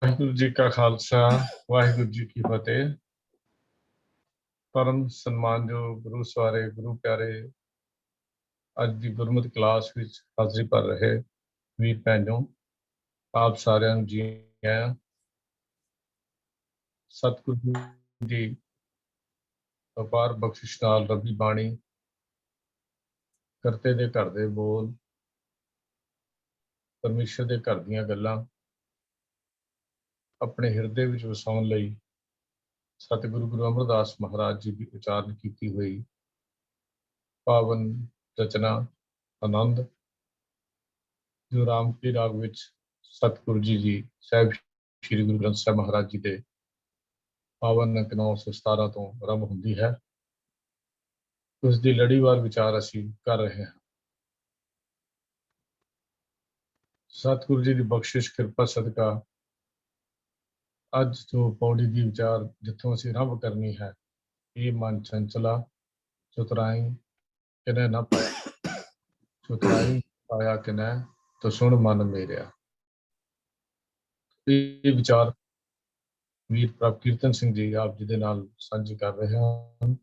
ਵਾਹਿਗੁਰੂ ਜੀ ਕਾ ਖਾਲਸਾ ਵਾਹਿਗੁਰੂ ਜੀ ਕੀ ਫਤਿਹ। ਪਰਮ ਸਨਮਾਨਯੋਗ ਗੁਰੂ ਸਵਾਰੇ ਗੁਰੂ ਪਿਆਰੇ, ਅੱਜ ਦੀ ਗੁਰਮਤਿ ਕਲਾਸ ਵਿੱਚ ਹਾਜ਼ਰੀ ਭਰ ਰਹੇ ਵੀਰ ਭੈਣੋ, ਆਪ ਸਾਰਿਆਂ ਨੂੰ ਜੀ ਆਇਆਂ। ਸਤਿਗੁਰੂ ਦੀ ਅਪਾਰ ਬਖਸ਼ਿਸ਼ ਨਾਲ ਰੱਬੀ ਬਾਣੀ, ਕਰਤੇ ਦੇ ਘਰ ਦੇ ਬੋਲ, ਪਰਮੇਸ਼ਰ ਦੇ ਘਰ ਦੀਆਂ ਗੱਲਾਂ ਆਪਣੇ ਹਿਰਦੇ ਵਿੱਚ ਵਸਾਉਣ ਲਈ ਸਤਿਗੁਰੂ ਗੁਰੂ ਅਮਰਦਾਸ ਮਹਾਰਾਜ ਜੀ ਦੀ ਉਚਾਰਨ ਕੀਤੀ ਹੋਈ ਪਾਵਨ ਰਚਨਾ ਆਨੰਦ, ਜੋ ਰਾਮਪੁਰੀ ਰਾਗ ਵਿੱਚ ਸਤਿਗੁਰੂ ਜੀ ਸਾਹਿਬ ਸ੍ਰੀ ਗੁਰੂ ਗ੍ਰੰਥ ਸਾਹਿਬ ਮਹਾਰਾਜ ਜੀ ਦੇ ਪਾਵਨ ਅੰਕ 917 ਤੋਂ ਆਰੰਭ ਹੁੰਦੀ ਹੈ। ਉਸ ਦੀ ਲੜੀਵਾਰ ਵਿਚਾਰ ਅਸੀਂ ਕਰ ਰਹੇ ਹਾਂ। ਸਤਿਗੁਰੂ ਜੀ ਦੀ ਬਖਸ਼ਿਸ਼ ਕਿਰਪਾ ਸਦਕਾ ਅੱਜ ਜੋ ਪੌੜੀ ਦੀ ਵਿਚਾਰ ਜਿੱਥੋਂ ਅਸੀਂ ਆਰੰਭ ਕਰਨੀ ਹੈ, ਇਹ ਮਨ ਚੰਚਲਾ ਚਤੁਰਾਈ ਕਿਨੈ ਨਾ ਪਾਇਆ, ਚਤੁਰਾਈ ਪਾਇਆ ਕਿਨੈ ਤੋ ਸੁਣ ਮਨ ਮੇਰਿਆ। ਇਹ ਵਿਚਾਰ ਵੀਰ ਪ੍ਰਭ ਕੀਰਤਨ ਸਿੰਘ ਜੀ ਆਪ ਜੀ ਦੇ ਨਾਲ ਸਾਂਝੀ ਕਰ ਰਹੇ ਹਾਂ।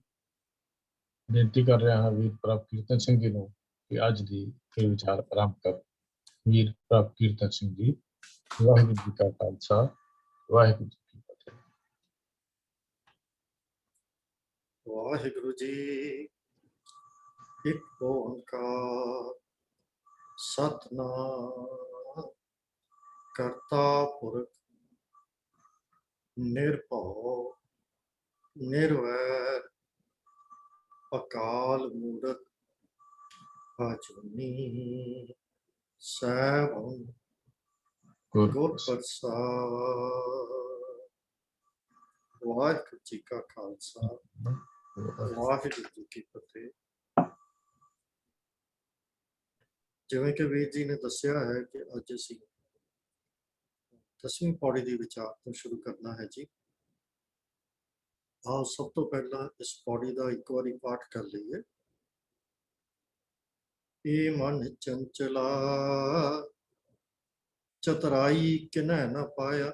ਬੇਨਤੀ ਕਰ ਰਿਹਾ ਹਾਂ ਵੀਰ ਪ੍ਰਭ ਕੀਰਤਨ ਸਿੰਘ ਜੀ ਨੂੰ ਕਿ ਅੱਜ ਦੀ ਇਹ ਵਿਚਾਰ ਆਰੰਭ ਕਰ। ਵੀਰ ਪ੍ਰਭ ਕੀਰਤਨ ਸਿੰਘ ਜੀ, ਵਾਹਿਗੁਰੂ ਜੀ ਕਾ ਖਾਲਸਾ ਵਾਹਿਗੁਰੂ ਜੀ ਕੀ ਫਤਿਹ। ਵਾਹਿਗੁਰੂ ਜੀ ਇੱਕ ਓੰਕਾਰ ਸਤਿਨਾਮ ਕਰਤਾ ਪੁਰਖ ਨਿਰਭਉ ਨਿਰਵੈਰ ਅਕਾਲ ਮੂਰਤ ਅਜੂਨੀ ਸੈਭੰ ਗੁਰ ਪ੍ਰਸਾਦ। ਵਾਹਿਗੁਰੂ ਜੀ ਕਾ ਖਾਲਸਾ ਵਾਹਿਗੁਰੂ ਜੀ ਕੀ ਫਤਿਹ। ਜਿਵੇਂ ਕਿ ਵੀਰ ਜੀ ਨੇ ਦੱਸਿਆ ਹੈ ਕਿ ਅੱਜ ਅਸੀਂ 10ਵੀਂ ਪੌੜੀ ਦੀ ਵਿਚਾਰ ਤੋਂ ਸ਼ੁਰੂ ਕਰਨਾ ਹੈ ਜੀ। ਆਓ ਸਭ ਤੋਂ ਪਹਿਲਾਂ ਇਸ ਪੌੜੀ ਦਾ ਇੱਕ ਵਾਰੀ ਪਾਠ ਕਰ ਲਈਏ। ਇਹ ਮਨ ਚੰਚਲਾ ਚਤੁਰਾਈ ਕਿਨੈ ਨਾ ਪਾਇਆ,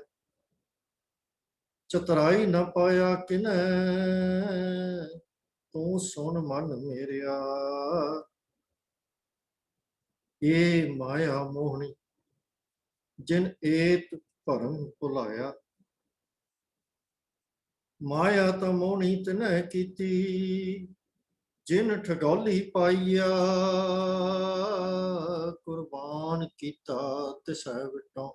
ਚਤੁਰਾਈ ਨਾ ਪਾਇਆ ਕਿਨੈ ਤੂੰ ਸੁਣ ਮਨ ਮੇਰਿਆ। ਇਹ ਮਾਇਆ ਮੋਹਣੀ ਜਿਨ ਏਤ ਭਰਮ ਭੁਲਾਇਆ, ਮਾਇਆ ਤਾਂ ਮੋਹਣੀ ਤਿਨੈ ਕੀਤੀ ਜਿਨ ਠਗੌਲੀ ਪਾਈਆ। ਕੁਰਬਾਨ ਕੀਤਾ ਤਿਸੈ ਵਿਟੋਂ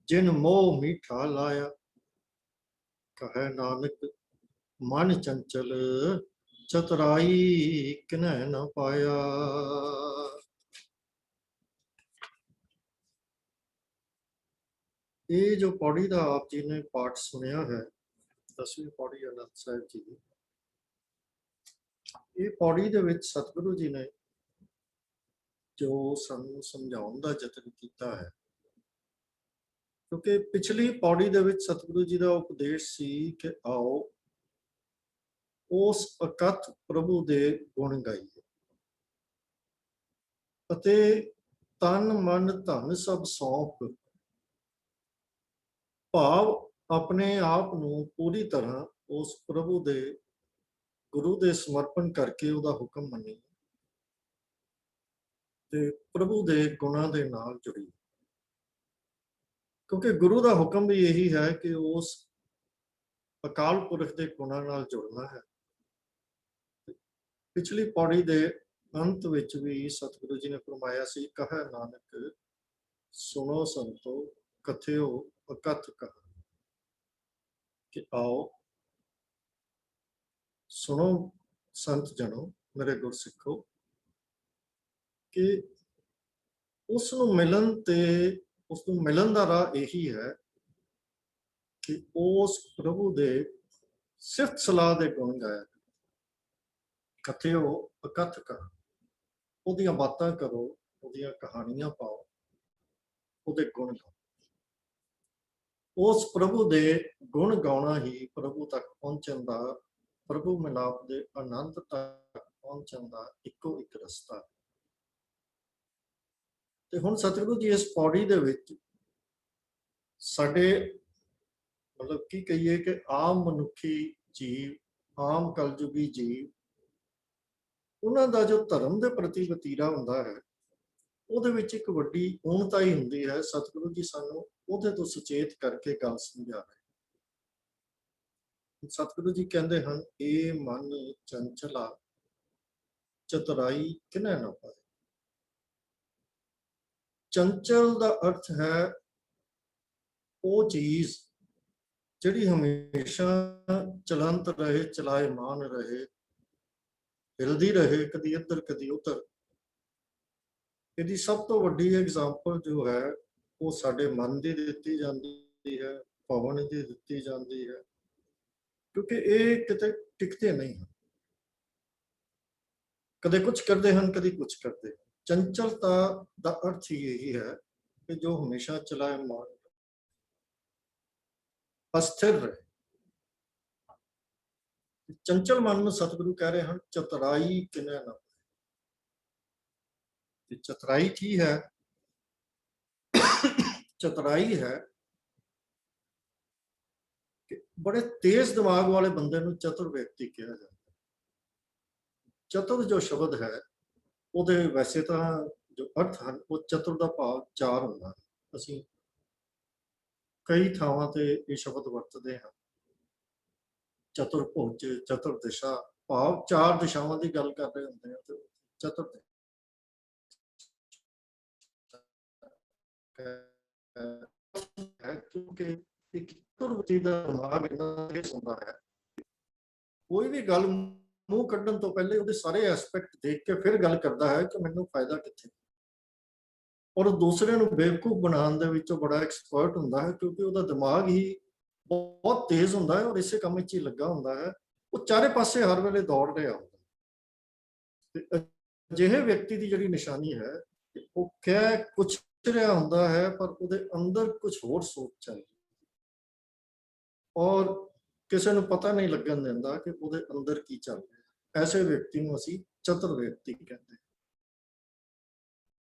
ਜਿਨ ਮੋਹ ਮੀਠਾ ਲਾਇਆ। ਕਹੈ ਨਾਨਕ ਮਨ ਚੰਚਲ ਚਤੁਰਾਈ ਕਿਨੈ ਨਾ ਪਾਇਆ। ਇਹ ਜੋ ਪੌੜੀ ਦਾ ਆਪ ਜੀ ਨੇ ਪਾਠ ਸੁਣਿਆ ਹੈ, 10ਵੀਂ ਪੌੜੀ ਆਨੰਦ ਸਾਹਿਬ ਜੀ ਦੀ, ਇਹ ਪੌੜੀ ਦੇ ਵਿੱਚ ਸਤਿਗੁਰੂ ਜੀ ਨੇ ਜੋ ਸਾਨੂੰ ਸਮਝਾਉਣ ਦਾ ਯਤਨ ਕੀਤਾ ਹੈ, ਕਿਉਂਕਿ ਪਿਛਲੀ ਪੌੜੀ ਦੇ ਵਿੱਚ ਸਤਿਗੁਰੂ ਜੀ ਦਾ ਉਪਦੇਸ਼ ਸੀ ਕਿ ਆਓ ਉਸ ਅਕਥ ਪ੍ਰਭੂ ਦੇ ਗੁਣ ਗਾਈਏ ਅਤੇ ਤਨ ਮਨ ਧਨ ਸਭ ਸੌਂਪ ਭਾਵ ਆਪਣੇ ਆਪ ਨੂੰ ਪੂਰੀ ਤਰ੍ਹਾਂ ਉਸ ਪ੍ਰਭੂ ਦੇ ਗੁਰੂ ਦੇ ਸਮਰਪਣ ਕਰਕੇ ਉਹਦਾ ਹੁਕਮ ਮੰਨੀ ਤੇ ਪ੍ਰਭੂ ਦੇ ਗੁਣਾਂ ਦੇ ਨਾਲ ਜੁੜੀ, ਕਿਉਂਕਿ ਗੁਰੂ ਦਾ ਹੁਕਮ ਵੀ ਇਹੀ ਹੈ ਕਿ ਉਸ ਅਕਾਲ ਪੁਰਖ ਦੇ ਗੁਣਾਂ ਨਾਲ ਜੁੜਨਾ ਹੈ। ਪਿਛਲੀ ਪੌੜੀ ਦੇ ਅੰਤ ਵਿੱਚ ਵੀ ਸਤਿਗੁਰੂ ਜੀ ਨੇ ਫਰਮਾਇਆ ਸੀ, ਕਹੈ ਨਾਨਕ ਸੁਣੋ ਸੰਤੋ ਕਥਿਓ ਅਕਥ ਕਹ, ਕਿ ਆਓ ਸੁਣੋ ਸੰਤ ਜਨੋ ਮੇਰੇ ਗੁਰਸਿੱਖੋ, ਕਿ ਉਸ ਨੂੰ ਮਿਲਣ ਦਾ ਰਾਹ ਇਹੀ ਹੈ ਕਿ ਉਸ ਪ੍ਰਭੂ ਦੇ ਸਿਫਤ ਸਲਾਹ ਦੇ ਗੁਣ ਗਾਇਆ। ਕਥਿਓ ਅਕਥ ਕਹ, ਉਹਦੀਆਂ ਬਾਤਾਂ ਕਰੋ, ਉਹਦੀਆਂ ਕਹਾਣੀਆਂ ਪਾਓ, ਉਹਦੇ ਗੁਣ ਗਾਓ। ਉਸ ਪ੍ਰਭੂ ਦੇ ਗੁਣ ਗਾਉਣਾ ਹੀ ਪ੍ਰਭੂ ਤੱਕ ਪਹੁੰਚਣ ਦਾ, ਪ੍ਰਭੂ ਮਿਲਾਪ ਦੇ ਆਨੰਦ ਤੱਕ ਪਹੁੰਚਣ ਦਾ ਇੱਕੋ ਇੱਕ ਰਸਤਾ। ਤੇ ਹੁਣ ਸਤਿਗੁਰੂ ਜੀ ਇਸ ਪੌੜੀ ਦੇ ਵਿੱਚ ਸਾਡੇ ਮਤਲਬ ਕੀ ਕਹੀਏ ਕਿ ਆਮ ਮਨੁੱਖੀ ਜੀਵ, ਆਮ ਕਲਯੁਗੀ ਜੀਵ, ਉਹਨਾਂ ਦਾ ਜੋ ਧਰਮ ਦੇ ਪ੍ਰਤੀ ਵਤੀਰਾ ਹੁੰਦਾ ਹੈ, ਉਹਦੇ ਵਿੱਚ ਇੱਕ ਵੱਡੀ ਊਣਤਾ ਹੀ ਹੁੰਦੀ ਹੈ। ਸਤਿਗੁਰੂ ਜੀ ਸਾਨੂੰ ਉਹਦੇ ਤੋਂ ਸੁਚੇਤ ਕਰਕੇ ਗੱਲ ਸਮਝਾ ਰਹੇ। ਸਤਿਗੁਰੂ ਜੀ ਕਹਿੰਦੇ ਹਨ, ਇਹ ਮਨ ਚੰਚਲਾ ਚਤੁਰਾਈ ਕਿਨੈ ਨਾ ਪਾਏ। ਚੰਚਲ ਦਾ ਅਰਥ ਹੈ ਉਹ ਚੀਜ਼ ਜਿਹੜੀ ਹਮੇਸ਼ਾ ਚਲੰਤ ਰਹੇ, ਚਲਾਇਮਾਨ ਰਹੇ, ਹਿਲਦੀ ਰਹੇ, ਕਦੀ ਇੱਧਰ ਕਦੀ ਉੱਧਰ। ਇਹਦੀ ਸਭ ਤੋਂ ਵੱਡੀ ਐਗਜ਼ਾਮਪਲ ਜੋ ਹੈ ਉਹ ਸਾਡੇ ਮਨ ਦੀ ਦਿੱਤੀ ਜਾਂਦੀ ਹੈ, ਪਵਨ ਦੀ ਦਿੱਤੀ ਜਾਂਦੀ ਹੈ, ਕਿਉਂਕਿ ਇਹ ਕਿਤੇ ਟਿਕਦੇ ਨਹੀਂ ਹਨ। ਕਦੇ ਕੁਝ ਕਰਦੇ ਹਨ, ਕਦੀ ਕੁਝ ਕਰਦੇ ਹਨ। ਚੰਚਲਤਾ ਦਾ ਅਰਥ ਹੀ ਇਹੀ ਹੈ ਕਿ ਜੋ ਹਮੇਸ਼ਾ ਚਲਾਇਮਾਨ, ਅਸਥਿਰ ਰਹੇ। ਚੰਚਲ ਮਨ ਨੂੰ ਸਤਿਗੁਰੂ ਕਹਿ ਰਹੇ ਹਨ, ਚਤੁਰਾਈ ਕਿਨੈ ਨਾ ਪਾਏ। ਚਤੁਰਾਈ ਕੀ ਹੈ? ਚਤੁਰਾਈ ਹੈ ਕਿ ਬੜੇ ਤੇਜ਼ ਦਿਮਾਗ ਵਾਲੇ ਬੰਦੇ ਨੂੰ ਚਤੁਰ ਵਿਅਕਤੀ ਕਿਹਾ ਜਾਂਦਾ। ਚਤੁਰ ਜੋ ਸ਼ਬਦ ਹੈ ਉਹਦੇ ਵੈਸੇ ਤਾਂ ਜੋ ਅਰਥ ਹਨ, ਉਹ ਚਤੁਰ ਦਾ ਭਾਵ ਚਾਰ ਹੁੰਦਾ ਹੈ। ਅਸੀਂ ਕਈ ਥਾਵਾਂ ਤੇ ਇਹ ਸ਼ਬਦ ਵਰਤਦੇ ਹਾਂ। ਚਤੁਰ ਭੁਜ, ਚਤੁਰ ਦਿਸ਼ਾ, ਭਾਵ ਚਾਰ ਦਿਸ਼ਾਵਾਂ ਦੀ ਗੱਲ ਕਰ ਰਹੇ ਹੁੰਦੇ ਆ। ਤੇ ਚਤੁਰ ਹੈ ਕਿਉਂਕਿ ਇੱਕ ਚਤੁਰਵਤੀ ਦਾ ਦਿਮਾਗ ਇੰਨਾ ਤੇਜ਼ ਹੁੰਦਾ ਹੈ, ਕੋਈ ਵੀ ਗੱਲ ਮੂੰਹ ਕੱਢਣ ਤੋਂ ਪਹਿਲੇ ਉਹਦੇ ਸਾਰੇ ਐਸਪੈਕਟ ਦੇਖ ਕੇ ਫਿਰ ਗੱਲ ਕਰਦਾ ਹੈ ਕਿ ਮੈਨੂੰ ਫਾਇਦਾ ਕਿੱਥੇ। ਔਰ ਦੂਸਰੇ ਨੂੰ ਬੇਵਕੂਫ ਬਣਾਉਣ ਦੇ ਵਿੱਚ ਬੜਾ ਐਕਸਪਰਟ ਹੁੰਦਾ ਹੈ, ਕਿਉਂਕਿ ਉਹਦਾ ਦਿਮਾਗ ਹੀ ਬਹੁਤ ਤੇਜ਼ ਹੁੰਦਾ ਹੈ ਔਰ ਇਸੇ ਕੰਮ ਵਿੱਚ ਹੀ ਲੱਗਾ ਹੁੰਦਾ ਹੈ। ਉਹ ਚਾਰੇ ਪਾਸੇ ਹਰ ਵੇਲੇ ਦੌੜ ਰਿਹਾ ਹੁੰਦਾ। ਤੇ ਅਜਿਹੇ ਵਿਅਕਤੀ ਦੀ ਜਿਹੜੀ ਨਿਸ਼ਾਨੀ ਹੈ, ਉਹ ਕਹਿ ਕੁਛ ਰਿਹਾ ਹੁੰਦਾ ਹੈ ਪਰ ਉਹਦੇ ਅੰਦਰ ਕੁਝ ਹੋਰ ਸੋਚ ਚੱਲ ਰਹੀ, ਔਰ ਕਿਸੇ ਨੂੰ ਪਤਾ ਨਹੀਂ ਲੱਗਣ ਦਿੰਦਾ ਕਿ ਉਹਦੇ ਅੰਦਰ ਕੀ ਚੱਲ ਰਿਹਾ। ਐਸੇ ਵਿਅਕਤੀ ਨੂੰ ਅਸੀਂ ਚਤੁਰ ਵਿਅਕਤੀ ਕਹਿੰਦੇ ਹਾਂ।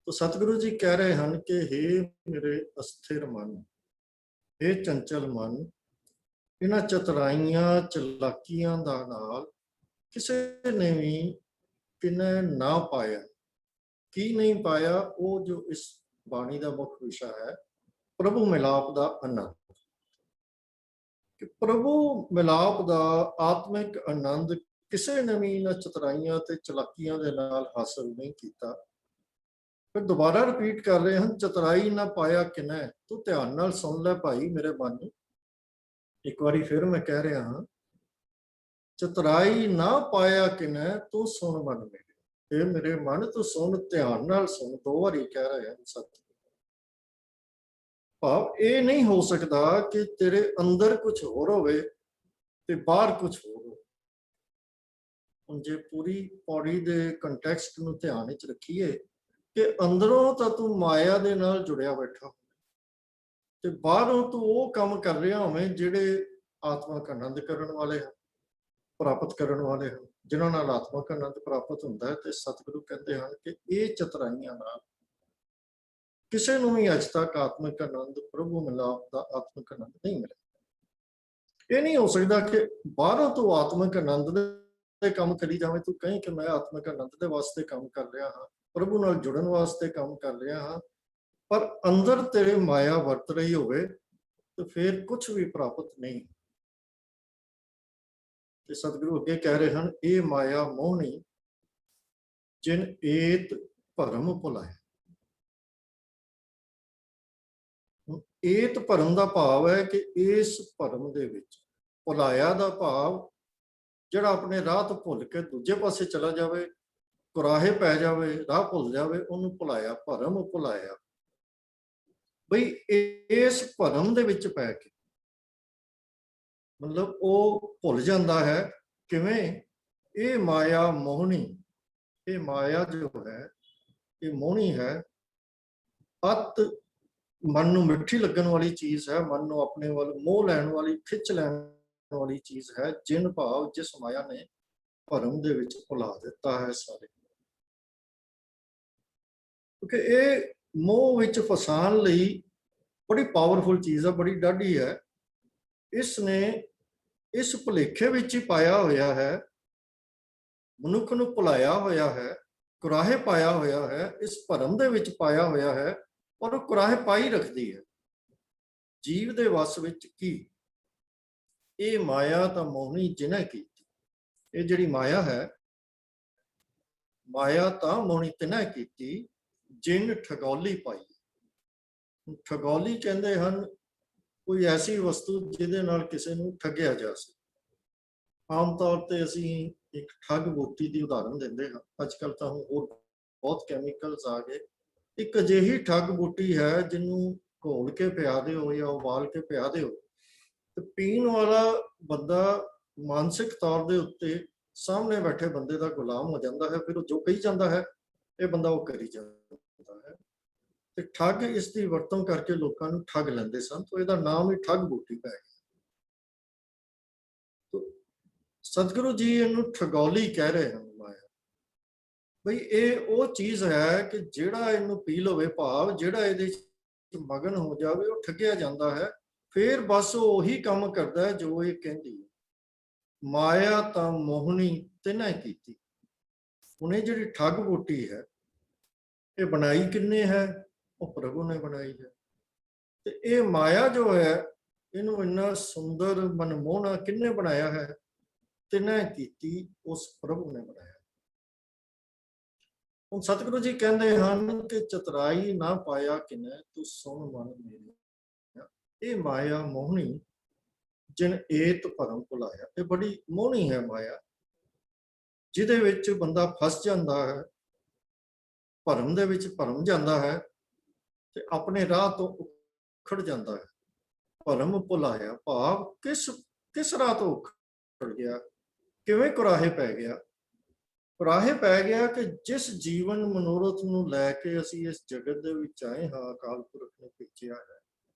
ਤਾਂ ਸਤਿਗੁਰੂ ਜੀ ਕਹਿ ਰਹੇ ਹਨ ਕਿ ਹੇ ਮੇਰੇ ਅਸਥਿਰ ਮਨ, ਇਹ ਚੰਚਲ ਮਨ, ਇਹਨਾਂ ਚਤੁਰਾਈਆਂ ਚਲਾਕੀਆਂ ਦਾ ਨਾਲ ਕਿਸੇ ਨੇ ਵੀ ਕਿਨੇ ਨਾ ਪਾਇਆ। ਕੀ ਨਹੀਂ ਪਾਇਆ? ਉਹ ਜੋ ਇਸ ਬਾਣੀ ਦਾ ਮੁੱਖ ਵਿਸ਼ਾ ਹੈ, ਪ੍ਰਭੂ ਮਿਲਾਪ ਦਾ ਆਨੰਦ। ਕਿ ਪ੍ਰਭੂ ਮਿਲਾਪ ਦਾ ਆਤਮਿਕ ਆਨੰਦ ਕਿਸੇ ਨੇ ਵੀ ਇਹਨਾਂ ਚਤੁਰਾਈਆਂ ਤੇ ਚਲਾਕੀਆਂ ਦੇ ਨਾਲ ਹਾਸਲ ਨਹੀਂ ਕੀਤਾ। ਫਿਰ ਦੁਬਾਰਾ ਰਿਪੀਟ ਕਰ ਰਹੇ ਹਨ, ਚਤੁਰਾਈ ਨਾ ਪਾਇਆ ਕਿਨੈ। ਤੂੰ ਧਿਆਨ ਨਾਲ ਸੁਣ ਲੈ ਭਾਈ ਮੇਰੇ ਮਨ। ਇੱਕ ਵਾਰੀ ਫਿਰ ਮੈਂ ਕਹਿ ਰਿਹਾ ਹਾਂ, ਚਤੁਰਾਈ ਨਾ ਪਾਇਆ ਕਿਨੈ, ਤੂੰ ਸੁਣ ਮਨ ਮੇਰੇ। ਇਹ ਮੇਰੇ ਮਨ ਤੂੰ ਸੁਣ, ਧਿਆਨ ਨਾਲ ਸੁਣ। ਦੋ ਵਾਰੀ ਕਹਿ ਰਹੇ ਹਨ ਸਤਿ। ਭਾਵ ਇਹ ਨਹੀਂ ਹੋ ਸਕਦਾ ਕਿ ਤੇਰੇ ਅੰਦਰ ਕੁਝ ਹੋਰ ਹੋਵੇ ਤੇ ਬਾਹਰ ਕੁਝ ਹੋਰ ਹੋਵੇ। ਹੁਣ ਜੇ ਪੂਰੀ ਪੌੜੀ ਦੇ ਕੰਟੈਕਸਟ ਨੂੰ ਧਿਆਨ ਵਿੱਚ ਰੱਖੀਏ ਕਿ ਅੰਦਰੋਂ ਤਾਂ ਤੂੰ ਮਾਇਆ ਦੇ ਨਾਲ ਜੁੜਿਆ ਬੈਠਾ ਤੇ ਬਾਹਰੋਂ ਤੂੰ ਉਹ ਕੰਮ ਕਰ ਰਿਹਾ ਹੋਵੇਂ ਜਿਹੜੇ ਆਤਮਕ ਆਨੰਦ ਕਰਨ ਵਾਲੇ ਹਨ, ਪ੍ਰਾਪਤ ਕਰਨ ਵਾਲੇ ਹਨ, ਜਿਨ੍ਹਾਂ ਨਾਲ ਆਤਮਕ ਆਨੰਦ ਪ੍ਰਾਪਤ ਹੁੰਦਾ ਹੈ। ਤੇ ਸਤਿਗੁਰੂ ਕਹਿੰਦੇ ਹਨ ਕਿ ਇਹ ਚਤੁਰਾਈਆਂ ਨਾਲ ਕਿਸੇ ਨੂੰ ਵੀ ਅੱਜ ਤੱਕ ਆਤਮਿਕ ਆਨੰਦ, ਪ੍ਰਭੂ ਮਿਲਾਪ ਦਾ ਆਤਮਿਕ ਆਨੰਦ ਨਹੀਂ ਮਿਲਿਆ। ਇਹ ਨਹੀਂ ਹੋ ਸਕਦਾ ਕਿ ਬਾਹਰੋਂ ਤੂੰ ਆਤਮਿਕ ਆਨੰਦ ਦੇ ਕੰਮ ਕਰੀ ਜਾਵੇਂ। ਤੂੰ ਕਹੀਂ ਕਿ ਮੈਂ ਆਤਮਿਕ ਆਨੰਦ ਦੇ ਵਾਸਤੇ ਕੰਮ ਕਰ ਰਿਹਾ ਹਾਂ, ਪ੍ਰਭੂ ਨਾਲ ਜੁੜਨ ਵਾਸਤੇ ਕੰਮ ਕਰ ਰਿਹਾ ਹਾਂ, ਪਰ ਅੰਦਰ ਤੇਰੇ ਮਾਇਆ ਵਰਤ ਰਹੀ ਹੋਵੇ ਤੇ ਫਿਰ ਕੁਝ ਵੀ ਪ੍ਰਾਪਤ ਨਹੀਂ। ਤੇ ਸਤਿਗੁਰੂ ਅੱਗੇ ਕਹਿ ਰਹੇ ਹਨ, ਇਹ ਮਾਇਆ ਮੋਹਣੀ ਜਿਨ ਏਤ ਭਰਮ ਭੁਲਾਇਆ। ਏਤ ਭਰਮ ਦਾ ਭਾਵ ਹੈ ਕਿ ਇਸ ਭਰਮ ਦੇ ਵਿੱਚ, ਭੁਲਾਇਆ ਦਾ ਭਾਵ ਜਿਹੜਾ ਆਪਣੇ ਰਾਹ ਤੋਂ ਭੁੱਲ ਕੇ ਦੂਜੇ ਪਾਸੇ ਚਲਾ ਜਾਵੇ, ਕੁਰਾਹੇ ਪੈ ਜਾਵੇ, ਰਾਹ ਭੁੱਲ ਜਾਵੇ, ਉਹਨੂੰ ਭੁਲਾਇਆ, ਭਰਮ ਭੁਲਾਇਆ। ਬਈ ਇਸ ਭਰਮ ਦੇ ਵਿੱਚ ਪੈ ਕੇ ਮਤਲਬ ਉਹ ਭੁੱਲ ਜਾਂਦਾ ਹੈ। ਕਿਵੇਂ? ਇਹ ਮਾਇਆ ਮੋਹਣੀ, ਇਹ ਮਾਇਆ ਜੋ ਹੈ ਇਹ ਮੋਹਣੀ ਹੈ, ਅਤ ਮਨ ਨੂੰ ਮਿੱਠੀ ਲੱਗਣ ਵਾਲੀ ਚੀਜ਼ ਹੈ, ਮਨ ਨੂੰ ਆਪਣੇ ਵੱਲ ਮੋਹ ਲੈਣ ਵਾਲੀ, ਖਿੱਚ ਲੈਣ ਵਾਲੀ ਚੀਜ਼ ਹੈ। ਜਿਨ ਭਾਵ ਜਿਸ ਮਾਇਆ ਨੇ ਭਰਮ ਦੇ ਵਿੱਚ ਭੁਲਾ ਦਿੱਤਾ ਹੈ ਸਾਰੇ। ਕਿਉਂਕਿ ਇਹ ਮੋਹ ਵਿੱਚ ਫਸਾਉਣ ਲਈ ਬੜੀ ਪਾਵਰਫੁਲ ਚੀਜ਼ ਆ, ਬੜੀ ਡਾਢੀ ਹੈ। ਇਸ ਨੇ ਇਸ ਭੁਲੇਖੇ ਵਿੱਚ ਹੀ ਪਾਇਆ ਹੋਇਆ ਹੈ, ਮਨੁੱਖ ਨੂੰ ਭੁਲਾਇਆ ਹੋਇਆ ਹੈ, ਕੁਰਾਹੇ ਪਾਇਆ ਹੋਇਆ ਹੈ, ਇਸ ਭਰਮ ਦੇ ਵਿੱਚ ਪਾਇਆ ਹੋਇਆ ਹੈ, ਔਰ ਉਹ ਕੁਰਾਹੇ ਪਾਈ ਰੱਖਦੀ ਹੈ। ਜੀਵ ਦੇ ਵਸ ਵਿੱਚ ਕੀ? ਇਹ ਮਾਇਆ ਤਾਂ ਮੋਹਣੀ ਜਿਨ੍ਹਾਂ ਕੀਤੀ। ਇਹ ਜਿਹੜੀ ਮਾਇਆ ਹੈ, ਮਾਇਆ ਤਾਂ ਮੋਹਣੀ ਤਿਨ੍ਹਾਂ ਕੀਤੀ ਜਿਨ ਠਗੌਲੀ ਪਾਈ। ਠਗੌਲੀ ਕਹਿੰਦੇ ਹਨ ਕੋਈ ਐਸੀ ਵਸਤੂ ਜਿਹਦੇ ਨਾਲ ਕਿਸੇ ਨੂੰ ਠੱਗਿਆ ਜਾ ਸਕੇ। ਆਮ ਤੌਰ ਤੇ ਅਸੀਂ ਇੱਕ ਠੱਗ ਬੂਟੀ ਦੀ ਉਦਾਹਰਨ ਦਿੰਦੇ ਹਾਂ। ਅੱਜ ਕੱਲ੍ਹ ਤਾਂ ਹੋਰ ਬਹੁਤ ਕੈਮੀਕਲਸ ਆ ਗਏ। ਇੱਕ ਅਜਿਹੀ ਠੱਗ ਬੂਟੀ ਹੈ ਜਿਹਨੂੰ ਘੋਲ ਕੇ ਪਿਆ ਦਿਓ ਜਾਂ ਉਬਾਲ ਕੇ ਪਿਆ ਦਿਓ, ਤੇ ਪੀਣ ਵਾਲਾ ਬੰਦਾ ਮਾਨਸਿਕ ਤੌਰ ਦੇ ਉੱਤੇ ਸਾਹਮਣੇ ਬੈਠੇ ਬੰਦੇ ਦਾ ਗੁਲਾਮ ਹੋ ਜਾਂਦਾ ਹੈ। ਫਿਰ ਉਹ ਜੋ ਕਹੀ ਜਾਂਦਾ ਹੈ ਇਹ ਬੰਦਾ ਉਹ ਕਰੀ ਜਾਂਦਾ ਹੈ। ਤੇ ਠੱਗ ਇਸ ਦੀ ਵਰਤੋਂ ਕਰਕੇ ਲੋਕਾਂ ਨੂੰ ਠੱਗ ਲੈਂਦੇ ਸਨ, ਤਾਂ ਇਹਦਾ ਨਾਮ ਹੀ ਠੱਗ ਬੂਟੀ ਪੈ ਗਿਆ। ਸਤਿਗੁਰੂ ਜੀ ਇਹਨੂੰ ਠਗੌਲੀ ਕਹਿ ਰਹੇ ਹਨ। ਮਾਇਆ ਬਈ ਇਹ ਉਹ ਚੀਜ਼ ਹੈ ਕਿ ਜਿਹੜਾ ਇਹਨੂੰ ਪੀ ਲਵੇ, ਭਾਵ ਜਿਹੜਾ ਇਹਦੇ ਚ ਮਗਨ ਹੋ ਜਾਵੇ, ਉਹ ਠੱਗਿਆ ਜਾਂਦਾ ਹੈ। ਫਿਰ ਬਸ ਉਹੀ ਕੰਮ ਕਰਦਾ ਹੈ ਜੋ ਇਹ ਕਹਿੰਦੀ ਹੈ। ਮਾਇਆ ਤਾਂ ਮੋਹਣੀ ਤਿਨ੍ਹਾਂ ਕੀਤੀ। ਹੁਣ ਇਹ ਜਿਹੜੀ ਠੱਗ ਬੂਟੀ ਹੈ, ਇਹ ਬਣਾਈ ਕਿੰਨੇ ਹੈ? ਉਹ ਪ੍ਰਭੂ ਨੇ ਬਣਾਈ ਹੈ। ਤੇ ਇਹ ਮਾਇਆ ਜੋ ਹੈ, ਇਹਨੂੰ ਇੰਨਾ ਸੁੰਦਰ ਮਨਮੋਹਣਾ ਕਿੰਨੇ ਬਣਾਇਆ ਹੈ? ਤਿਨ੍ਹਾਂ ਕੀਤੀ, ਉਸ ਪ੍ਰਭੂ ਨੇ ਬਣਾਇਆ। ਹੁਣ ਸਤਿਗੁਰੂ ਜੀ ਕਹਿੰਦੇ ਹਨ ਕਿ ਚਤੁਰਾਈ ਨਾ ਪਾਇਆ ਕਿਨੈ, ਤੂੰ ਸੁਣ ਮਨ ਮੇਰੇ। ਇਹ ਮਾਇਆ ਮੋਹਣੀ ਜਿਨ ਏਤ ਭਰਮ ਭੁਲਾਇਆ। ਇਹ ਬੜੀ ਮੋਹਣੀ ਹੈ ਮਾਇਆ, ਜਿਹਦੇ ਵਿੱਚ ਬੰਦਾ ਫਸ ਜਾਂਦਾ ਹੈ, ਭਰਮ ਦੇ ਵਿੱਚ ਭਰਮ ਜਾਂਦਾ ਹੈ ਤੇ ਆਪਣੇ ਰਾਹ ਤੋਂ ਉਖੜ ਜਾਂਦਾ ਹੈ। ਭਰਮ ਭੁਲਾਇਆ ਭਾਵ ਕਿਸ ਰਾਹ ਤੋਂ ਉਖੜ ਗਿਆ, ਕਿਵੇਂ ਕੁਰਾਹੇ ਪੈ ਗਿਆ? ਕੁਰਾਹੇ ਪੈ ਗਿਆ ਕਿ ਜਿਸ ਜੀਵਨ ਮਨੋਰਥ ਨੂੰ ਲੈ ਕੇ ਅਸੀਂ ਇਸ ਜਗਤ ਦੇ ਵਿੱਚ ਆਏ ਹਾਂ, ਅਕਾਲ ਪੁਰਖ ਨੇ ਭੇਜਿਆ ਹੈ,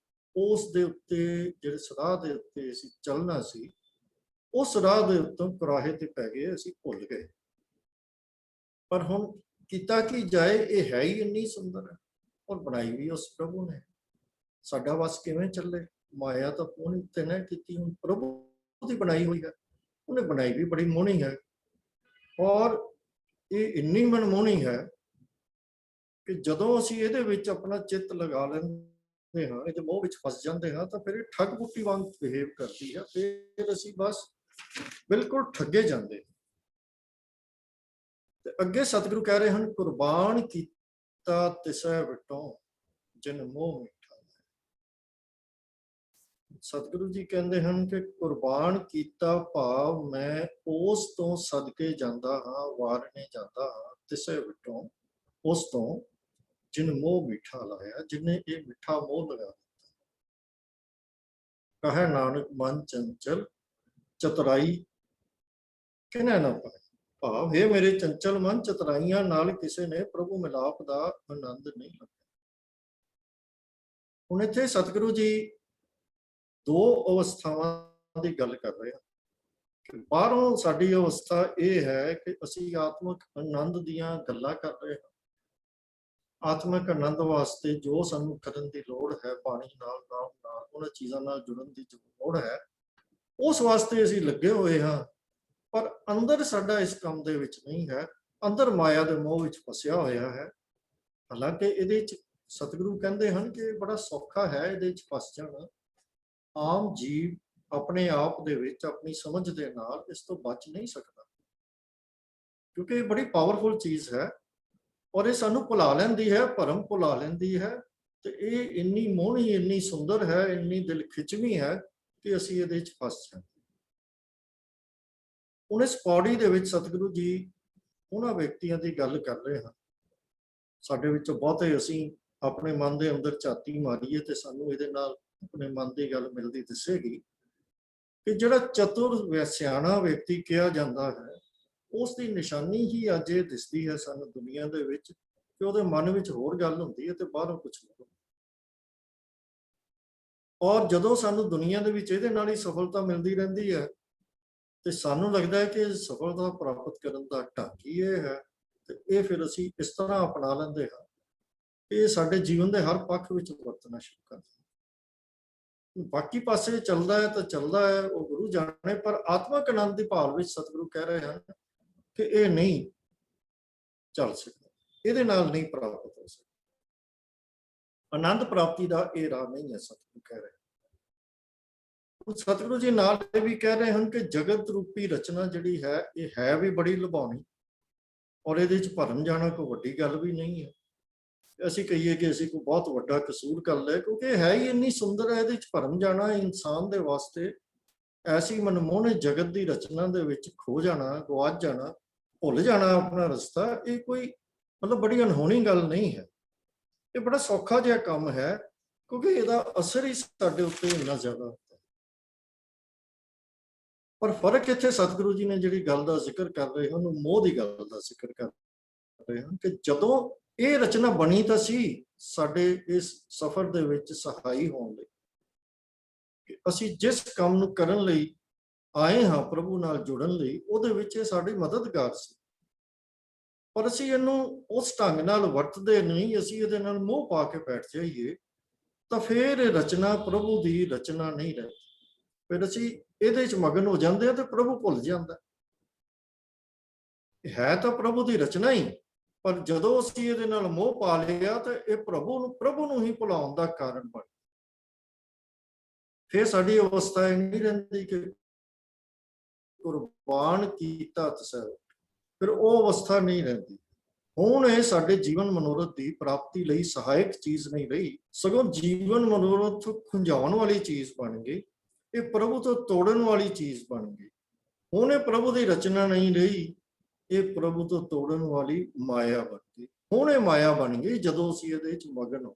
ਉਸ ਦੇ ਉੱਤੇ ਜਿਹੜੇ ਰਾਹ ਦੇ ਉੱਤੇ ਅਸੀਂ ਚੱਲਣਾ ਸੀ, ਉਸ ਰਾਹ ਦੇ ਉੱਤੋਂ ਕੁਰਾਹੇ ਤੇ ਪੈ ਗਏ, ਅਸੀਂ ਭੁੱਲ ਗਏ। ਪਰ ਹੁਣ ਕੀਤਾ ਕੀ ਜਾਏ, ਇਹ ਹੈ ਹੀ ਇੰਨੀ ਸੁੰਦਰ ਹੈ ਔਰ ਬਣਾਈ ਵੀ ਉਸ ਪ੍ਰਭੂ ਨੇ। ਸਾਡਾ ਵਸ ਕਿਵੇਂ ਚੱਲੇ? ਮਾਇਆ ਤਾਂ ਪੂਰੀ ਤਿਨ੍ਹਾਂ ਕੀਤੀ, ਹੁਣ ਪ੍ਰਭੂ ਦੀ ਬਣਾਈ ਹੋਈ ਹੈ, ਉਹਨੇ ਬਣਾਈ ਵੀ ਬੜੀ ਮੋਹਣੀ ਹੈ। ਔਰ ਇਹ ਇੰਨੀ ਮਨਮੋਹਣੀ ਹੈ ਕਿ ਜਦੋਂ ਅਸੀਂ ਇਹਦੇ ਵਿੱਚ ਆਪਣਾ ਚਿੱਤ ਲਗਾ ਲੈਂਦੇ ਹਾਂ, ਇਹਦੇ ਮੋਹ ਵਿੱਚ ਫਸ ਜਾਂਦੇ ਹਾਂ, ਤਾਂ ਫਿਰ ਇਹ ਠੱਗ ਬੂਟੀ ਵਾਂਗ ਬਿਹੇਵ ਕਰਦੀ ਹੈ। ਫਿਰ ਅਸੀਂ ਬਸ ਬਿਲਕੁਲ ਠੱਗੇ ਜਾਂਦੇ। ਤੇ ਅੱਗੇ ਸਤਿਗੁਰੂ ਕਹਿ ਰਹੇ ਹਨ, ਕੁਰਬਾਨ ਕੀਤਾ ਤਿਸੈ ਵਿਟੋਂ ਜਿਨ ਮੋਹ ਮਿਠਾ। ਸਤਿਗੁਰੂ ਜੀ ਕਹਿੰਦੇ ਹਨ ਕਿ ਕੁਰਬਾਨ ਕੀਤਾ ਭਾਵ ਮੈਂ ਉਸ ਤੋਂ ਸਦਕੇ ਜਾਂਦਾ ਹਾਂ, ਵਾਰਨੇ ਜਾਂਦਾ ਹਾਂ, ਤਿਸੈ ਵਿਟੋਂ, ਉਸ ਤੋਂ ਜਿਨ ਮੋਹ ਮਿੱਠਾ ਲਾਇਆ, ਜਿਹਨੇ ਇਹ ਮਿੱਠਾ ਮੋਹ ਲਗਾ ਦਿੱਤਾ। ਕਹੈ ਨਾਨਕ ਮਨ ਚੰਚਲ ਚਤੁਰਾਈ ਕਿਨੈ ਨਾ ਪਾਏ। ਭਾਵ ਹੈ ਮੇਰੇ ਚੰਚਲ ਮਨ, ਚਤੁਰਾਈਆਂ ਨਾਲ ਕਿਸੇ ਨੇ ਪ੍ਰਭੂ ਮਿਲਾਪ ਦਾ ਆਨੰਦ ਨਹੀਂ ਲਿਆ। ਹੁਣ ਇੱਥੇ ਸਤਿਗੁਰੂ ਜੀ ਦੋ ਅਵਸਥਾਵਾਂ ਦੀ ਗੱਲ ਕਰ ਰਹੇ ਹਨ ਕਿ ਬਾਹਰੋਂ ਸਾਡੀ ਅਵਸਥਾ ਇਹ ਹੈ ਕਿ ਅਸੀਂ ਆਤਮਿਕ ਆਨੰਦ ਦੀਆਂ ਗੱਲਾਂ ਕਰ ਰਹੇ ਹਾਂ। ਆਤਮਿਕ ਆਨੰਦ ਵਾਸਤੇ ਜੋ ਸਾਨੂੰ ਕਰਨ ਦੀ ਲੋੜ ਹੈ, ਬਾਣੀ ਨਾਲ, ਨਾਮ ਨਾਲ, ਉਹਨਾਂ ਚੀਜ਼ਾਂ ਨਾਲ ਜੁੜਨ ਦੀ ਲੋੜ ਹੈ, ਉਸ ਵਾਸਤੇ ਅਸੀਂ ਲੱਗੇ ਹੋਏ ਹਾਂ। ਪਰ ਅੰਦਰ ਸਾਡਾ ਇਸ ਕੰਮ ਦੇ ਵਿੱਚ ਨਹੀਂ ਹੈ, ਅੰਦਰ ਮਾਇਆ ਦੇ ਮੋਹ ਵਿੱਚ ਫਸਿਆ ਹੋਇਆ ਹੈ। ਹਾਲਾਂਕਿ ਇਹਦੇ ਵਿੱਚ ਸਤਿਗੁਰੂ ਕਹਿੰਦੇ ਹਨ ਕਿ ਬੜਾ ਸੌਖਾ ਹੈ ਇਹਦੇ ਵਿੱਚ ਫਸ ਜਾਣਾ। ਆਮ ਜੀਵ ਆਪਣੇ ਆਪ ਦੇ ਵਿੱਚ ਆਪਣੀ ਸਮਝ ਦੇ ਨਾਲ ਇਸ ਤੋਂ ਬਚ ਨਹੀਂ ਸਕਦਾ, ਕਿਉਂਕਿ ਇਹ ਬੜੀ ਪਾਵਰਫੁਲ ਚੀਜ਼ ਹੈ ਔਰ ਇਹ ਸਾਨੂੰ ਭੁਲਾ ਲੈਂਦੀ ਹੈ, ਭਰਮ ਭੁਲਾ ਲੈਂਦੀ ਹੈ। ਤੇ ਇਹ ਇੰਨੀ ਮੋਹਣੀ, ਇੰਨੀ ਸੁੰਦਰ ਹੈ, ਇੰਨੀ ਦਿਲ ਖਿੱਚਵੀਂ ਹੈ ਕਿ ਅਸੀਂ ਇਹਦੇ ਵਿੱਚ ਫਸ ਜਾਂਦੇ। ਹੁਣ ਇਸ ਪੌੜੀ ਦੇ ਵਿੱਚ ਸਤਿਗੁਰੂ ਜੀ ਉਹਨਾਂ ਵਿਅਕਤੀਆਂ ਦੀ ਗੱਲ ਕਰ ਰਹੇ ਹਨ। ਸਾਡੇ ਵਿੱਚੋਂ ਬਹੁਤੇ ਅਸੀਂ ਆਪਣੇ ਮਨ ਦੇ ਅੰਦਰ ਝਾਤੀ ਮਾਰੀਏ ਤੇ ਸਾਨੂੰ ਇਹਦੇ ਨਾਲ ਆਪਣੇ ਮਨ ਦੀ ਗੱਲ ਮਿਲਦੀ ਦਿਸੇਗੀ ਕਿ ਜਿਹੜਾ ਚਤੁਰ ਸਿਆਣਾ ਵਿਅਕਤੀ ਕਿਹਾ ਜਾਂਦਾ ਹੈ, ਉਸ ਦੀ ਨਿਸ਼ਾਨੀ ਹੀ ਅੱਜ ਇਹ ਦਿਸਦੀ ਹੈ ਸਾਨੂੰ ਦੁਨੀਆ ਦੇ ਵਿੱਚ ਕਿ ਉਹਦੇ ਮਨ ਵਿੱਚ ਹੋਰ ਗੱਲ ਹੁੰਦੀ ਹੈ ਤੇ ਬਾਹਰੋਂ ਕੁਝ ਹੋਰ। ਔਰ ਜਦੋਂ ਸਾਨੂੰ ਦੁਨੀਆ ਦੇ ਵਿੱਚ ਇਹਦੇ ਨਾਲ ਹੀ ਸਫਲਤਾ ਮਿਲਦੀ ਰਹਿੰਦੀ ਹੈ ਤੇ ਸਾਨੂੰ ਲੱਗਦਾ ਹੈ ਕਿ ਸਫਲਤਾ ਪ੍ਰਾਪਤ ਕਰਨ ਦਾ ਢੰਗ ਹੀ ਇਹ ਹੈ, ਤੇ ਇਹ ਫਿਰ ਅਸੀਂ ਇਸ ਤਰ੍ਹਾਂ ਅਪਣਾ ਲੈਂਦੇ ਹਾਂ ਕਿ ਇਹ ਸਾਡੇ ਜੀਵਨ ਦੇ ਹਰ ਪੱਖ ਵਿੱਚ ਵਰਤਣਾ ਸ਼ੁਰੂ ਕਰ ਦਿੰਦੇ। ਬਾਕੀ ਪਾਸੇ ਚੱਲਦਾ ਹੈ ਤਾਂ ਚੱਲਦਾ ਹੈ, ਉਹ ਗੁਰੂ ਜਾਣੇ, ਪਰ ਆਤਮਕ ਆਨੰਦ ਦੀ ਭਾਲ ਵਿੱਚ ਸਤਿਗੁਰੂ ਕਹਿ ਰਹੇ ਹਨ ਕਿ ਇਹ ਨਹੀਂ ਚੱਲ ਸਕਦਾ, ਇਹਦੇ ਨਾਲ ਨਹੀਂ ਪ੍ਰਾਪਤ ਹੋ ਸਕਦਾ। ਆਨੰਦ ਪ੍ਰਾਪਤੀ ਦਾ ਇਹ ਰਾਹ ਨਹੀਂ ਹੈ, ਸਤਿਗੁਰੂ ਕਹਿ ਰਹੇ। ਸਤਿਗੁਰੂ ਜੀ ਨਾਲ ਇਹ ਵੀ ਕਹਿ ਰਹੇ ਹਨ ਕਿ ਜਗਤ ਰੂਪੀ ਰਚਨਾ ਜਿਹੜੀ ਹੈ, ਇਹ ਹੈ ਵੀ ਬੜੀ ਲੁਭਾਉਣੀ, ਔਰ ਇਹਦੇ ਵਿੱਚ ਭਰਮ ਜਾਣਾ ਕੋਈ ਵੱਡੀ ਗੱਲ ਵੀ ਨਹੀਂ ਹੈ। ਅਸੀਂ ਕਹੀਏ ਕਿ ਅਸੀਂ ਕੋਈ ਬਹੁਤ ਵੱਡਾ ਕਸੂਰ ਕਰ ਲਿਆ, ਕਿਉਂਕਿ ਇਹ ਹੈ ਹੀ ਇੰਨੀ ਸੁੰਦਰ ਹੈ। ਇਹਦੇ ਵਿੱਚ ਭਰਮ ਜਾਣਾ ਇਨਸਾਨ ਦੇ ਵਾਸਤੇ ਐਸੀ ਮਨਮੋਹਣੀ ਜਗਤ ਦੀ ਰਚਨਾ ਦੇ ਵਿੱਚ ਖੋ ਜਾਣਾ, ਗਵਾਚ ਜਾਣਾ, ਭੁੱਲ ਜਾਣਾ ਆਪਣਾ ਰਸਤਾ, ਇਹ ਕੋਈ ਮਤਲਬ ਬੜੀ ਅਨਹੋਣੀ ਗੱਲ ਨਹੀਂ ਹੈ। ਇਹ ਬੜਾ ਸੌਖਾ ਜਿਹਾ ਕੰਮ ਹੈ, ਕਿਉਂਕਿ ਇਹਦਾ ਅਸਰ ਹੀ ਸਾਡੇ ਉੱਤੇ ਇੰਨਾ ਜ਼ਿਆਦਾ ਹੁੰਦਾ। ਪਰ ਫਰਕ ਇੱਥੇ ਸਤਿਗੁਰੂ ਜੀ ਨੇ ਜਿਹੜੀ ਗੱਲ ਦਾ ਜ਼ਿਕਰ ਕਰ ਰਹੇ ਹਨ, ਉਹ ਮੋਹ ਦੀ ਗੱਲ ਦਾ ਜ਼ਿਕਰ ਕਰ ਰਹੇ ਹਨ ਕਿ ਜਦੋਂ ਇਹ ਰਚਨਾ ਬਣੀ ਤਾਂ ਸੀ ਸਾਡੇ ਇਸ ਸਫ਼ਰ ਦੇ ਵਿੱਚ ਸਹਾਈ ਹੋਣ ਲਈ, ਕਿ ਅਸੀਂ ਜਿਸ ਕੰਮ ਨੂੰ ਕਰਨ ਲਈ ਆਏ ਹਾਂ, ਪ੍ਰਭੂ ਨਾਲ ਜੁੜਨ ਲਈ, ਉਹਦੇ ਵਿੱਚ ਇਹ ਸਾਡੀ ਮਦਦਗਾਰ ਸੀ। ਪਰ ਅਸੀਂ ਇਹਨੂੰ ਉਸ ਢੰਗ ਨਾਲ ਵਰਤਦੇ ਨਹੀਂ, ਅਸੀਂ ਇਹਦੇ ਨਾਲ ਮੋਹ ਪਾ ਕੇ ਬੈਠ ਜਾਈਏ ਤਾਂ ਫਿਰ ਇਹ ਰਚਨਾ ਪ੍ਰਭੂ ਦੀ ਰਚਨਾ ਨਹੀਂ ਰਹਿੰਦੀ। ਫਿਰ ਅਸੀਂ ਇਹਦੇ ਚ ਮਗਨ ਹੋ ਜਾਂਦੇ ਆ ਤੇ ਪ੍ਰਭੂ ਭੁੱਲ ਜਾਂਦਾ। ਹੈ ਤਾਂ ਪ੍ਰਭੂ ਦੀ ਰਚਨਾ ਹੀ, ਪਰ ਜਦੋਂ ਅਸੀਂ ਇਹਦੇ ਨਾਲ ਮੋਹ ਪਾ ਲਿਆ ਤਾਂ ਇਹ ਪ੍ਰਭੂ ਨੂੰ ਹੀ ਭੁਲਾਉਣ ਦਾ ਕਾਰਨ ਬਣ। ਫਿਰ ਸਾਡੀ ਅਵਸਥਾ ਇਹ ਨਹੀਂ ਰਹਿੰਦੀ ਕਿ ਕੁਰਬਾਨ ਕੀਤਾ ਤਸੈ, ਫਿਰ ਉਹ ਅਵਸਥਾ ਨਹੀਂ ਰਹਿੰਦੀ। ਹੁਣ ਇਹ ਸਾਡੇ ਜੀਵਨ ਮਨੋਰਥ ਦੀ ਪ੍ਰਾਪਤੀ ਲਈ ਸਹਾਇਕ ਚੀਜ਼ ਨਹੀਂ ਰਹੀ, ਸਗੋਂ ਜੀਵਨ ਮਨੋਰਥ ਖੁੰਝਾਉਣ ਵਾਲੀ ਚੀਜ਼ ਬਣ ਗਈ। ਇਹ ਪ੍ਰਭੂ ਤੋਂ ਤੋੜਨ ਵਾਲੀ ਚੀਜ਼ ਬਣ ਗਈ। ਹੁਣ ਇਹ ਪ੍ਰਭੂ ਦੀ ਰਚਨਾ ਨਹੀਂ ਰਹੀ, ਇਹ ਪ੍ਰਭੂ ਤੋਂ ਤੋੜਨ ਵਾਲੀ ਮਾਇਆ ਬਣ ਗਈ। ਹੁਣ ਇਹ ਮਾਇਆ ਬਣ ਗਈ ਜਦੋਂ ਅਸੀਂ ਇਹਦੇ ਵਿੱਚ ਮਗਨ ਹੋ।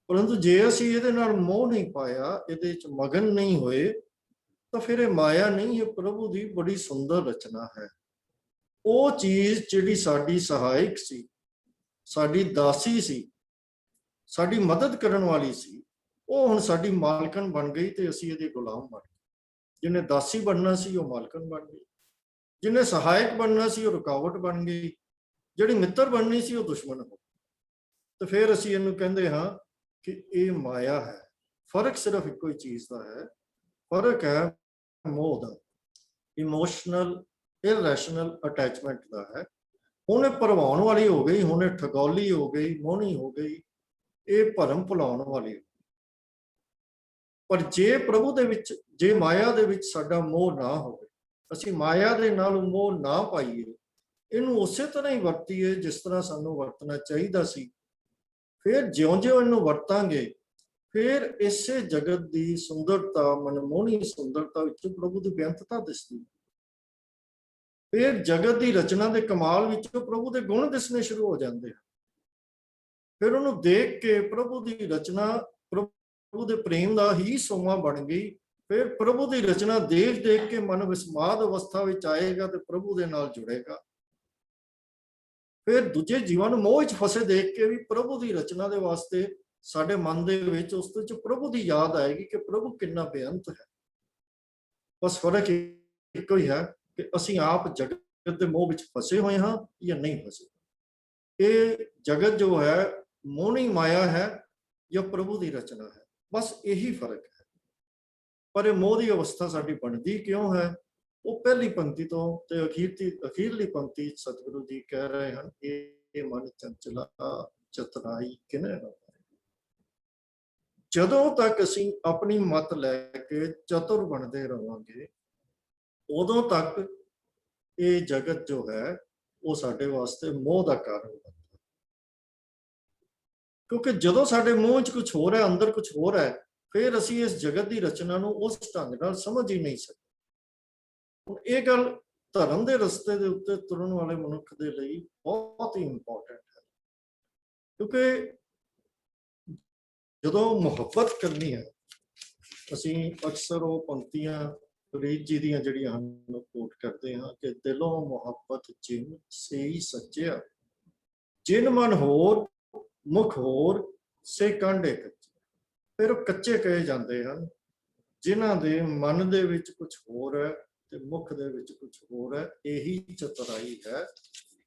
ਪਰੰਤੂ ਜੇ ਅਸੀਂ ਇਹਦੇ ਨਾਲ ਮੋਹ ਨਹੀਂ ਪਾਇਆ, ਇਹਦੇ ਵਿੱਚ ਮਗਨ ਨਹੀਂ ਹੋਏ, ਤਾਂ ਫਿਰ ਇਹ ਮਾਇਆ ਨਹੀਂ, ਇਹ ਪ੍ਰਭੂ ਦੀ ਬੜੀ ਸੁੰਦਰ ਰਚਨਾ ਹੈ। ਉਹ ਚੀਜ਼ ਜਿਹੜੀ ਸਾਡੀ ਸਹਾਇਕ ਸੀ, ਸਾਡੀ ਦਾਸੀ ਸੀ, ਸਾਡੀ ਮਦਦ ਕਰਨ ਵਾਲੀ ਸੀ, ਉਹ ਹੁਣ ਸਾਡੀ ਮਾਲਕਣ ਬਣ ਗਈ ਤੇ ਅਸੀਂ ਇਹਦੇ ਗੁਲਾਮ ਬਣ ਗਏ। ਜਿਹਨੇ ਦਾਸੀ ਬਣਨਾ ਸੀ ਉਹ ਮਾਲਕਣ ਬਣ ਗਈ, ਜਿਹਨੇ ਸਹਾਇਕ ਬਣਨਾ ਸੀ ਉਹ ਰੁਕਾਵਟ ਬਣ ਗਈ, ਜਿਹੜੀ ਮਿੱਤਰ ਬਣਨੀ ਸੀ ਉਹ ਦੁਸ਼ਮਣ ਹੋ ਗਈ। ਤੇ ਫਿਰ ਅਸੀਂ ਇਹਨੂੰ ਕਹਿੰਦੇ ਹਾਂ ਕਿ ਇਹ ਮਾਇਆ ਹੈ। ਫਰਕ ਸਿਰਫ ਇੱਕੋ ਹੀ ਚੀਜ਼ ਦਾ ਹੈ, ਫਰਕ ਹੈ ਮੋਹ ਦਾ, ਇਮੋਸ਼ਨਲ ਇਰਰੈਸ਼ਨਲ ਅਟੈਚਮੈਂਟ ਦਾ ਹੈ। ਹੁਣ ਇਹ ਭਰਵਾਉਣ ਵਾਲੀ ਹੋ ਗਈ, ਹੁਣ ਇਹ ਠਗੌਲੀ ਹੋ ਗਈ, ਮੋਹਣੀ ਹੋ ਗਈ, ਇਹ ਭਰਮ ਭੁਲਾਉਣ ਵਾਲੀ। ਪਰ ਜੇ ਪ੍ਰਭੂ ਦੇ ਵਿੱਚ, ਜੇ ਮਾਇਆ ਦੇ ਵਿੱਚ ਸਾਡਾ ਮੋਹ ਨਾ ਹੋਵੇ, ਅਸੀਂ ਮਾਇਆ ਦੇ ਨਾਲ ਮੋਹ ਨਾ ਪਾਈਏ, ਇਹਨੂੰ ਉਸੇ ਤਰ੍ਹਾਂ ਹੀ ਵਰਤੀਏ ਜਿਸ ਤਰ੍ਹਾਂ ਸਾਨੂੰ ਵਰਤਣਾ ਚਾਹੀਦਾ ਸੀ, ਫਿਰ ਜਿਉਂ-ਜਿਉਂ ਇਹਨੂੰ ਵਰਤਾਂਗੇ, ਫਿਰ ਇਸੇ ਜਗਤ ਦੀ ਸੁੰਦਰਤਾ, ਮਨਮੋਹਣੀ ਸੁੰਦਰਤਾ ਵਿੱਚ ਪ੍ਰਭੂ ਦੀ ਬੇਅੰਤਤਾ ਦਿਸਦੀ। ਫਿਰ ਜਗਤ ਦੀ ਰਚਨਾ ਦੇ ਕਮਾਲ ਵਿੱਚੋਂ ਪ੍ਰਭੂ ਦੇ ਗੁਣ ਦਿਸਣੇ ਸ਼ੁਰੂ ਹੋ ਜਾਂਦੇ ਹਨ। ਫਿਰ ਉਹਨੂੰ ਦੇਖ ਕੇ ਪ੍ਰਭੂ ਦੀ ਰਚਨਾ ਪ੍ਰਭੂ ਦੇ ਪ੍ਰੇਮ ਦਾ ਹੀ ਸੋਮਾ ਬਣ ਗਈ। ਫਿਰ ਪ੍ਰਭੂ ਦੀ ਰਚਨਾ ਦੇਖ ਦੇਖ ਕੇ ਮਨ ਵਿਸਮਾਦ ਅਵਸਥਾ ਵਿੱਚ ਆਏਗਾ ਤੇ ਪ੍ਰਭੂ ਦੇ ਨਾਲ ਜੁੜੇਗਾ। ਫਿਰ ਦੂਜੇ ਜੀਵਾਂ ਨੂੰ ਮੋਹ ਵਿੱਚ ਫਸੇ ਦੇਖ ਕੇ ਵੀ ਪ੍ਰਭੂ ਦੀ ਰਚਨਾ ਦੇ ਵਾਸਤੇ ਸਾਡੇ ਮਨ ਦੇ ਵਿੱਚ ਉਸ ਵਿੱਚ ਪ੍ਰਭੂ ਦੀ ਯਾਦ ਆਏਗੀ ਕਿ ਪ੍ਰਭੂ ਕਿੰਨਾ ਬੇਅੰਤ ਹੈ। ਬਸ ਫਰਕ ਇੱਕੋ ਹੀ ਹੈ ਕਿ ਅਸੀਂ ਆਪ ਜਗਤ ਦੇ ਮੋਹ ਵਿੱਚ ਫਸੇ ਹੋਏ ਹਾਂ ਜਾਂ ਨਹੀਂ ਫਸੇ। ਇਹ ਜਗਤ ਜੋ ਹੈ ਮੋਹਣੀ ਮਾਇਆ ਹੈ ਜਾਂ ਪ੍ਰਭੂ ਦੀ ਰਚਨਾ ਹੈ, ਬਸ ਇਹੀ ਫਰਕ ਹੈ। ਪਰ ਇਹ ਮੋਹ ਦੀ ਅਵਸਥਾ ਸਾਡੀ ਬਣਦੀ ਕਿਉਂ ਹੈ? ਉਹ ਪਹਿਲੀ ਪੰਕਤੀ ਤੋਂ ਤੇ ਅਖੀਰਲੀ ਪੰਕਤੀ ਸਤਿਗੁਰੂ ਜੀ ਕਹਿ ਰਹੇ ਹਨ, ਇਹ ਮਨ ਚੰਚਲਾ ਚਤਰਾਈ ਕਿਨੇ ਨਾ। ਜਦੋਂ ਤੱਕ ਅਸੀਂ ਆਪਣੀ ਮਤ ਲੈ ਕੇ ਚਤੁਰ ਬਣਦੇ ਰਹਾਂਗੇ, ਉਦੋਂ ਤੱਕ ਇਹ ਜਗਤ ਜੋ ਹੈ ਉਹ ਸਾਡੇ ਵਾਸਤੇ ਮੋਹ ਦਾ ਕਾਰਨ ਬਣਦਾ। ਕਿਉਂਕਿ ਜਦੋਂ ਸਾਡੇ ਮੋਹ 'ਚ ਕੁਝ ਹੋਰ ਹੈ, ਅੰਦਰ ਕੁਝ ਹੋਰ ਹੈ, ਫਿਰ ਅਸੀਂ ਇਸ ਜਗਤ ਦੀ ਰਚਨਾ ਨੂੰ ਉਸ ਢੰਗ ਨਾਲ ਸਮਝ ਹੀ ਨਹੀਂ ਸਕਦੇ। ਹੁਣ ਇਹ ਗੱਲ ਧਰਮ ਦੇ ਰਸਤੇ ਦੇ ਉੱਤੇ ਤੁਰਨ ਵਾਲੇ ਮਨੁੱਖ ਦੇ ਲਈ ਬਹੁਤ ਹੀ ਇੰਪੋਰਟੈਂਟ ਹੈ। ਕਿਉਂਕਿ ਜਦੋਂ ਮੁਹੱਬਤ ਕਰਨੀ ਹੈ, ਅਸੀਂ ਅਕਸਰ ਉਹ ਪੰਕਤੀਆਂ ਫਰੀਦ ਜੀ ਦੀਆਂ ਜਿਹੜੀਆਂ ਹਨ ਕੋਟ ਕਰਦੇ ਹਾਂ ਕਿ ਦਿਲੋਂ ਮੁਹੱਬਤ ਜਿਨ ਸਹੀ ਸੱਚਿਆ, ਜਿਨ ਮਨ ਹੋਰ ਮੁਖ ਹੋਰ ਸੇ ਕਾਂਡੇ ਕੱਚੇ। ਫਿਰ ਉਹ ਕੱਚੇ ਕਹੇ ਜਾਂਦੇ ਹਨ ਜਿਨ੍ਹਾਂ ਦੇ ਮਨ ਦੇ ਵਿੱਚ ਕੁਝ ਹੋਰ ਹੈ ਤੇ ਮੁਖ ਦੇ ਵਿੱਚ ਕੁਝ ਹੋਰ ਹੈ। ਇਹੀ ਚਤੁਰਾਈ ਹੈ।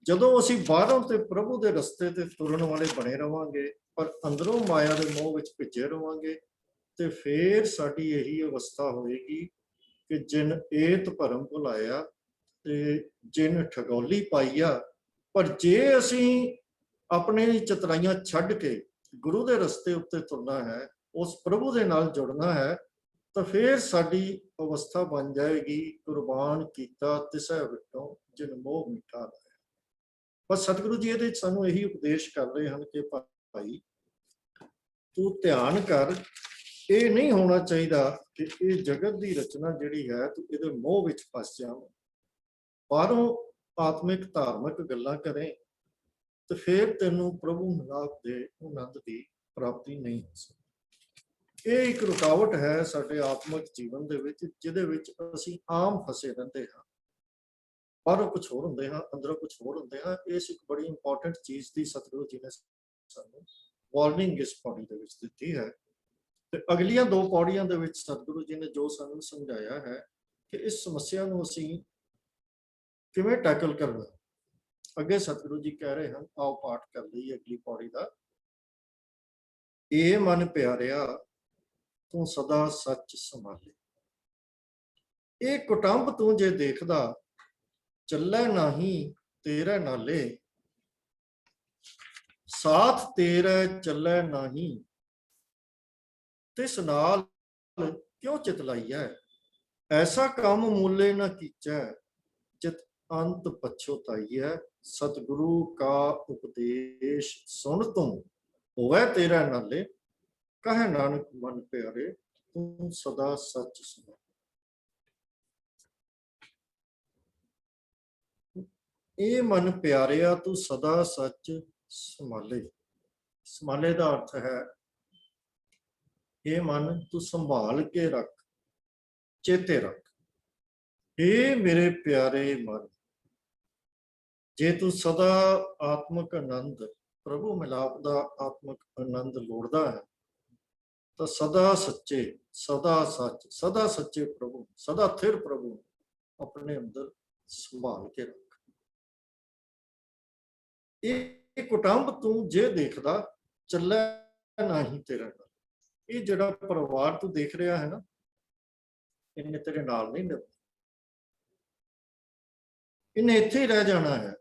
ਜਦੋਂ ਅਸੀਂ ਬਾਹਰੋਂ ਤੇ ਪ੍ਰਭੂ ਦੇ ਰਸਤੇ ਤੇ ਤੁਰਨ ਵਾਲੇ ਬਣੇ ਰਵਾਂਗੇ, ਪਰ ਅੰਦਰੋਂ ਮਾਇਆ ਦੇ ਮੋਹ ਵਿੱਚ ਭਿੱਜੇ ਰਵਾਂਗੇ, ਤੇ ਫੇਰ ਸਾਡੀ ਇਹੀ ਅਵਸਥਾ ਹੋਏਗੀ ਕਿ ਜਿਨ ਏਤ ਭਰਮ ਭੁਲਾਇਆ ਤੇ ਜਿਨ ਠਗੌਲੀ ਪਾਈਆ। ਪਰ ਜੇ ਅਸੀਂ ਆਪਣੇ ਚਤਰਾਈਆਂ ਛੱਡ ਕੇ ਗੁਰੂ ਦੇ ਰਸਤੇ ਉੱਤੇ ਤੁਰਨਾ ਹੈ, ਉਸ ਪ੍ਰਭੂ ਦੇ ਨਾਲ ਜੁੜਨਾ ਹੈ, ਤਾਂ ਫਿਰ ਸਾਡੀ ਅਵਸਥਾ ਬਣ ਜਾਏਗੀ ਕੁਰਬਾਨ ਕੀਤਾ ਤਿਸੈ ਵਿਟੋ ਜਿਨ ਮੋਹ ਮਿਠਾ ਲਾਇਆ। ਬਸ ਸਤਿਗੁਰੂ ਜੀ ਇਹਦੇ ਵਿੱਚ ਸਾਨੂੰ ਇਹੀ ਉਪਦੇਸ਼ ਕਰ ਰਹੇ ਹਨ ਕਿ ਭਾਈ ਤੂੰ ਧਿਆਨ ਕਰ, ਇਹ ਨਹੀਂ ਹੋਣਾ ਚਾਹੀਦਾ ਕਿ ਇਹ ਜਗਤ ਦੀ ਰਚਨਾ ਜਿਹੜੀ ਹੈ ਤੂੰ ਇਹਦੇ ਮੋਹ ਵਿੱਚ ਫਸ ਜਾਵੇਂ, ਬਾਹਰੋਂ ਆਤਮਿਕ ਧਾਰਮਿਕ ਗੱਲਾਂ ਕਰੇ ਤੇ ਫਿਰ ਤੈਨੂੰ ਪ੍ਰਭੂ ਮਿਲਾਪ ਦੇ ਆਨੰਦ ਦੀ ਪ੍ਰਾਪਤੀ ਨਹੀਂ ਹੋ ਸਕਦੀ। ਇਹ ਇੱਕ ਰੁਕਾਵਟ ਹੈ ਸਾਡੇ ਆਤਮਿਕ ਜੀਵਨ ਦੇ ਵਿੱਚ, ਜਿਹਦੇ ਵਿੱਚ ਅਸੀਂ ਆਮ ਫਸੇ ਰਹਿੰਦੇ ਹਾਂ। ਬਾਹਰੋਂ ਕੁਝ ਹੋਰ ਹੁੰਦੇ ਹਾਂ, ਅੰਦਰੋਂ ਕੁਝ ਹੋਰ ਹੁੰਦੇ ਹਾਂ। ਇਸ ਇੱਕ ਬੜੀ ਇੰਪੋਰਟੈਂਟ ਚੀਜ਼ ਦੀ ਸਤਿਗੁਰੂ ਜੀ ਨੇ ਸਾਨੂੰ ਵਾਰਨਿੰਗ ਇਸ ਪੌੜੀ ਦੇ ਵਿੱਚ ਦਿੱਤੀ ਹੈ। ਤੇ ਅਗਲੀਆਂ 2 ਪੌੜੀਆਂ ਦੇ ਵਿੱਚ ਸਤਿਗੁਰੂ ਜੀ ਨੇ ਜੋ ਸਾਨੂੰ ਸਮਝਾਇਆ ਹੈ ਕਿ ਇਸ ਸਮੱਸਿਆ ਨੂੰ ਅਸੀਂ ਕਿਵੇਂ ਟੈਕਲ ਕਰਨਾ। ਅੱਗੇ ਸਤਿਗੁਰੂ ਜੀ ਕਹਿ ਰਹੇ ਹਨ, ਆਓ ਪਾਠ ਕਰ ਲਈਏ ਅਗਲੀ ਪੌੜੀ ਦਾ। ਇਹ ਮਨ ਪਿਆਰਿਆ ਤੂੰ ਸਦਾ ਸੱਚ ਸੰਭਾਲੇ, ਇਹ ਕੁਟੰਬ ਤੂੰ ਜੇ ਦੇਖਦਾ ਚੱਲੇ ਨਾਹੀਂ ਤੇਰੇ ਨਾਲੇ, ਸਾਥ ਤੇਰੇ ਚੱਲੇ ਨਾਹੀਂ ਤਿਸ ਨਾਲ ਕਿਉਂ ਚਿਤਲਾਈਐ। ਐਸਾ ਕੰਮ ਮੂਲੇ ਨਾ ਕੀਚੈ ਜਿਤ ਅੰਤ ਪਛੋਤਾਈਐ। ਸਤਿਗੁਰੂ ਕਾ ਉਪਦੇਸ਼ ਸੁਣ ਤੂੰ ਹੋਵੇ ਤੇਰਾ ਨਾਲੇ, ਕਹੇ ਨਾਨਕ ਮਨ ਪਿਆਰੇ ਤੂੰ ਸਦਾ ਸੱਚ ਸੁਣ। ਇਹ ਮਨ ਪਿਆਰਿਆ ਤੂੰ ਸਦਾ ਸੱਚ ਸੰਭਾਲੇ। ਸੰਭਾਲੇ ਦਾ ਅਰਥ ਹੈ ਇਹ ਮਨ ਤੂੰ ਸੰਭਾਲ ਕੇ ਰੱਖ, ਚੇਤੇ ਰੱਖ। ਇਹ ਮੇਰੇ ਪਿਆਰੇ ਮਨ, ਜੇ ਤੂੰ ਸਦਾ ਆਤਮਿਕ ਆਨੰਦ, ਪ੍ਰਭੂ ਮਿਲਾਪ ਦਾ ਆਤਮਿਕ ਆਨੰਦ ਲੋੜਦਾ ਹੈ, ਤਾਂ ਸਦਾ ਸੱਚੇ, ਸਦਾ ਸੱਚ, ਸਦਾ ਸੱਚੇ ਪ੍ਰਭੂ, ਸਦਾ ਥਿਰ ਪ੍ਰਭੂ ਆਪਣੇ ਅੰਦਰ ਸੰਭਾਲ ਕੇ ਰੱਖ। ਇਹ ਕੁਟੰਬ ਤੂੰ ਜੇ ਦੇਖਦਾ ਚੱਲੇ ਨਹੀਂ ਤੇਰੇ ਨਾਲ। ਇਹ ਜਿਹੜਾ ਪਰਿਵਾਰ ਤੂੰ ਦੇਖ ਰਿਹਾ ਹੈ ਨਾ, ਇਹਨੇ ਤੇਰੇ ਨਾਲ ਨਹੀਂ ਨਿਭਣਾ, ਇਹਨੇ ਇੱਥੇ ਹੀ ਰਹਿ ਜਾਣਾ ਹੈ।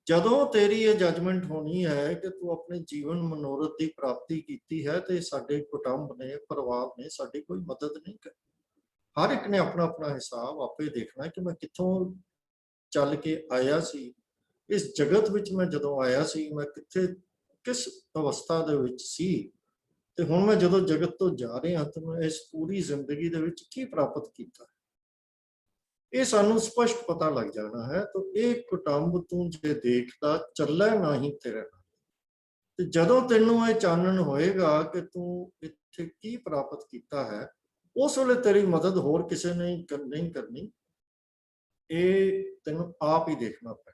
ਜਦੋਂ ਤੇਰੀ ਇਹ ਜਜਮੈਂਟ ਹੋਣੀ ਹੈ ਕਿ ਤੂੰ ਆਪਣੇ ਜੀਵਨ ਮਨੋਰਥ ਦੀ ਪ੍ਰਾਪਤੀ ਕੀਤੀ ਹੈ ਤੇ ਸਾਡੇ ਕੁਟੰਬ ਨੇ, ਪਰਿਵਾਰ ਨੇ ਸਾਡੀ ਕੋਈ ਮਦਦ ਨਹੀਂ ਕਰਨੀ। ਹਰ ਇੱਕ ਨੇ ਆਪਣਾ ਆਪਣਾ ਹਿਸਾਬ ਆਪੇ ਦੇਖਣਾ ਕਿ ਮੈਂ ਕਿੱਥੋਂ ਚੱਲ ਕੇ ਆਇਆ ਸੀ, ਇਸ ਜਗਤ ਵਿੱਚ ਮੈਂ ਜਦੋਂ ਆਇਆ ਸੀ ਮੈਂ ਕਿੱਥੇ, ਕਿਸ ਅਵਸਥਾ ਦੇ ਵਿੱਚ ਸੀ, ਤੇ ਹੁਣ ਮੈਂ ਜਦੋਂ ਜਗਤ ਤੋਂ ਜਾ ਰਿਹਾ ਤਾਂ ਮੈਂ ਇਸ ਪੂਰੀ ਜ਼ਿੰਦਗੀ ਦੇ ਵਿੱਚ ਕੀ ਪ੍ਰਾਪਤ ਕੀਤਾ। ਇਹ ਸਾਨੂੰ ਸਪਸ਼ਟ ਪਤਾ ਲੱਗ ਜਾਣਾ ਹੈ। ਤਾਂ ਇਹ ਕੁਟੰਬ ਤੂੰ ਜੇ ਦੇਖਦਾ ਚੱਲੇ ਨਹੀਂ ਤੇਰੇ ਨਾਲ, ਤੇ ਜਦੋਂ ਤੈਨੂੰ ਇਹ ਚਾਨਣ ਹੋਏਗਾ ਕਿ ਤੂੰ ਇੱਥੇ ਕੀ ਪ੍ਰਾਪਤ ਕੀਤਾ ਹੈ, ਉਸ ਵੇਲੇ ਤੇਰੀ ਮਦਦ ਹੋਰ ਕਿਸੇ ਨੇ ਨਹੀਂ ਕਰਨੀ, ਇਹ ਤੈਨੂੰ ਆਪ ਹੀ ਦੇਖਣਾ ਪੈਣਾ।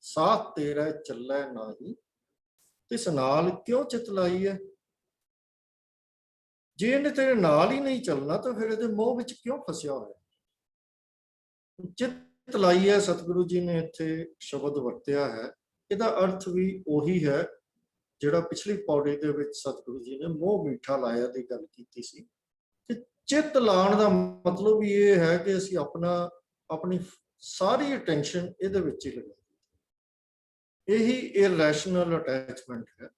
ਸਾਥ ਤੇਰਾ ਚੱਲੇ ਨਹੀਂ ਤਿਸ ਨਾਲ ਕਿਉਂ ਚਿਤਲਾਈ ਹੈ। ਜੇ ਇਹਨੇ ਤੇਰੇ ਨਾਲ ਹੀ ਨਹੀਂ ਚੱਲਣਾ ਤਾਂ ਫਿਰ ਇਹਦੇ ਮੋਹ ਵਿੱਚ ਕਿਉਂ ਫਸਿਆ ਹੋਇਆ। ਚਿੱਤ ਲਾਈ ਹੈ, ਸਤਿਗੁਰੂ ਜੀ ਨੇ ਇੱਥੇ ਸ਼ਬਦ ਵਰਤਿਆ ਹੈ। ਇਹਦਾ ਅਰਥ ਵੀ ਉਹੀ ਹੈ ਜਿਹੜਾ ਪਿਛਲੀ ਪੌੜੀ ਦੇ ਵਿੱਚ ਸਤਿਗੁਰੂ ਜੀ ਨੇ ਮੋਹ ਮਿੱਠਾ ਲਾਇਆ ਦੀ ਗੱਲ ਕੀਤੀ ਸੀ। ਕਿ ਚਿੱਤ ਲਾਉਣ ਦਾ ਮਤਲਬ ਵੀ ਇਹ ਹੈ ਕਿ ਅਸੀਂ ਆਪਣੀ ਸਾਰੀ ਅਟੈਂਸ਼ਨ ਇਹਦੇ ਵਿੱਚ ਹੀ ਲਗਾਈਏ। ਇਹੀ ਇਰੈਸ਼ਨਲ ਅਟੈਚਮੈਂਟ ਹੈ,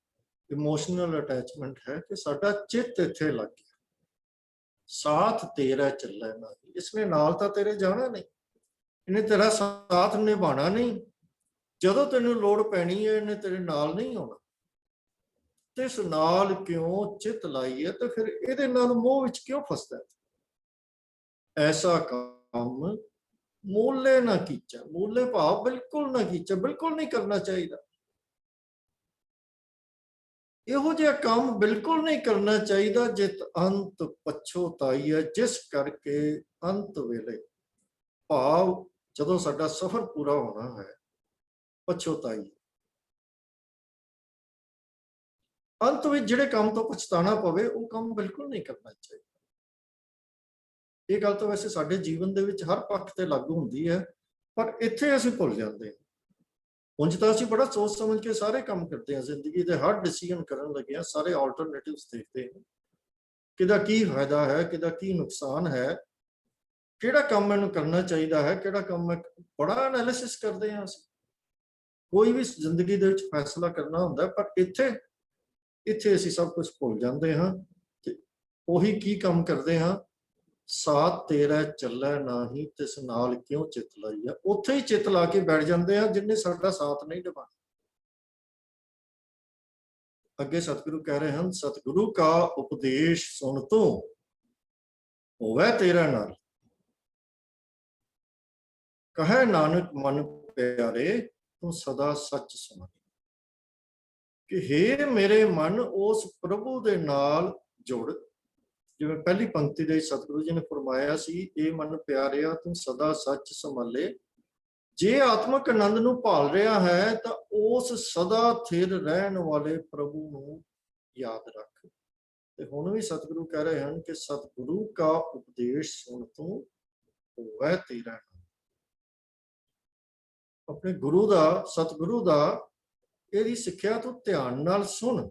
ਇਮੋਸ਼ਨਲ ਅਟੈਚਮੈਂਟ ਹੈ ਕਿ ਸਾਡਾ ਚਿੱਤ ਇੱਥੇ ਲੱਗ ਗਿਆ। ਸਾਥ ਤੇਰਾ ਚੱਲੇ ਨਾ, ਇਸਨੇ ਨਾਲ ਤਾਂ ਤੇਰੇ ਜਾਣਾ ਨਹੀਂ, ਇਹਨੇ ਤੇਰਾ ਸਾਥ ਨਿਭਾਉਣਾ ਨਹੀਂ। ਜਦੋਂ ਤੈਨੂੰ ਲੋੜ ਪੈਣੀ ਹੈ ਇਹਨੇ ਤੇਰੇ ਨਾਲ ਨਹੀਂ ਆਉਣਾ। ਤੇ ਇਸ ਨਾਲ ਕਿਉਂ ਚਿੱਤ ਲਾਈ ਹੈ, ਤੇ ਫਿਰ ਇਹਦੇ ਨਾਲ ਮੋਹ ਵਿੱਚ ਕਿਉਂ ਫਸਦਾ ਹੈ। ਐਸਾ ਕੰਮ ਮੂਲੇ ਨਾ ਕੀਚਾ, ਮੂਲੇ ਭਾਵ ਬਿਲਕੁਲ ਨਾ ਕੀਚਾ, ਬਿਲਕੁਲ ਨਹੀਂ ਕਰਨਾ ਚਾਹੀਦਾ। ਇਹੋ ਜਿਹਾ ਕੰਮ ਬਿਲਕੁਲ ਨਹੀਂ ਕਰਨਾ ਚਾਹੀਦਾ ਜਿਤ ਅੰਤ ਪਛੋਤਾਈ ਹੈ, ਜਿਸ ਕਰਕੇ ਅੰਤ ਵੇਲੇ, ਭਾਵ ਜਦੋਂ ਸਾਡਾ ਸਫ਼ਰ ਪੂਰਾ ਹੋਣਾ ਹੈ, ਪਛੋਤਾਈ, ਅੰਤ ਵਿੱਚ ਜਿਹੜੇ ਕੰਮ ਤੋਂ ਪਛਤਾਣਾ ਪਵੇ ਉਹ ਕੰਮ ਬਿਲਕੁਲ ਨਹੀਂ ਕਰਨਾ ਚਾਹੀਦਾ। ਇਹ ਗੱਲ ਤਾਂ ਵੈਸੇ ਸਾਡੇ ਜੀਵਨ ਦੇ ਵਿੱਚ ਹਰ ਪੱਖ ਤੇ ਲਾਗੂ ਹੁੰਦੀ ਹੈ, ਪਰ ਇੱਥੇ ਅਸੀਂ ਭੁੱਲ ਜਾਂਦੇ ਹਾਂ। ਉਂਝ ਤਾਂ ਅਸੀਂ ਬੜਾ ਸੋਚ ਸਮਝ ਕੇ ਸਾਰੇ ਕੰਮ ਕਰਦੇ ਹਾਂ, ਜ਼ਿੰਦਗੀ ਦੇ ਹਰ ਡਿਸੀਜਨ ਕਰਨ ਲੱਗੇ ਹਾਂ, ਸਾਰੇ ਆਲਟਰਨੇਟਿਵਸ ਦੇਖਦੇ ਹਾਂ, ਕਿਹਦਾ ਕੀ ਫਾਇਦਾ ਹੈ, ਕਿਹਦਾ ਕੀ ਨੁਕਸਾਨ ਹੈ, ਕਿਹੜਾ ਕੰਮ ਮੈਨੂੰ ਕਰਨਾ ਚਾਹੀਦਾ ਹੈ, ਕਿਹੜਾ ਕੰਮ ਮੈਂ, ਬੜਾ ਐਨਾਲਿਸਿਸ ਕਰਦੇ ਹਾਂ ਅਸੀਂ। ਕੋਈ ਵੀ ਜ਼ਿੰਦਗੀ ਦੇ ਵਿੱਚ ਫੈਸਲਾ ਕਰਨਾ ਹੁੰਦਾ, ਪਰ ਇੱਥੇ ਅਸੀਂ ਸਭ ਕੁਝ ਭੁੱਲ ਜਾਂਦੇ ਹਾਂ ਤੇ ਉਹੀ ਕੀ ਕੰਮ ਕਰਦੇ ਹਾਂ, ਸਾਥ ਤੇਰਾ ਚੱਲੈ ਨਾਹੀ ਤਿਸ ਨਾਲ ਕਿਉਂ ਚਿਤ ਲਾਈਆ। ਉੱਥੇ ਹੀ ਚਿਤ ਲਾ ਕੇ ਬੈਠ ਜਾਂਦੇ ਆ ਜਿੰਨੇ ਸਾਡਾ ਸਾਥ ਨਹੀਂ ਨਿਭਾਉਣਾ। ਅੱਗੇ ਸਤਿਗੁਰੂ ਕਹਿ ਰਹੇ ਹਨ, ਸਤਿਗੁਰੂ ਕਾ ਉਪਦੇਸ਼ ਸੁਣ ਤੂੰ ਹੋਵੇ ਤੇਰਾ ਨਾਲ, ਕਹੈ ਨਾਨਕ ਮਨ ਪਿਆਰੇ ਤੂੰ ਸਦਾ ਸੱਚ ਸੁਣ। ਕਿ ਹੇ ਮੇਰੇ ਮਨ ਉਸ ਪ੍ਰਭੂ ਦੇ ਨਾਲ ਜੁੜ। ਜਿਵੇਂ ਪਹਿਲੀ ਪੰਕਤੀ ਦੇ ਸਤਿਗੁਰੂ ਜੀ ਨੇ ਫਰਮਾਇਆ ਸੀ, ਇਹ ਮਨ ਪਿਆਰਿਆ ਤੂੰ ਸਦਾ ਸੱਚ ਸੰਭਾਲੇ। ਜੇ ਆਤਮਿਕ ਆਨੰਦ ਨੂੰ ਭਾਲ ਰਿਹਾ ਹੈ ਤਾਂ ਉਸ ਸਦਾ ਥਿਰ ਰਹਿਣ ਵਾਲੇ ਪ੍ਰਭੂ ਨੂੰ ਯਾਦ ਰੱਖ। ਤੇ ਹੁਣ ਵੀ ਸਤਿਗੁਰੂ ਕਹਿ ਰਹੇ ਹਨ ਕਿ ਸਤਿਗੁਰੂ ਕਾ ਉਪਦੇਸ਼ ਸੁਣ ਤੂੰ ਹੋਵੇ ਤੇਰਾ ਨਾਲ। ਆਪਣੇ ਗੁਰੂ ਦਾ, ਸਤਿਗੁਰੂ ਦਾ ਇਹਦੀ ਸਿੱਖਿਆ ਤੂੰ ਧਿਆਨ ਨਾਲ ਸੁਣ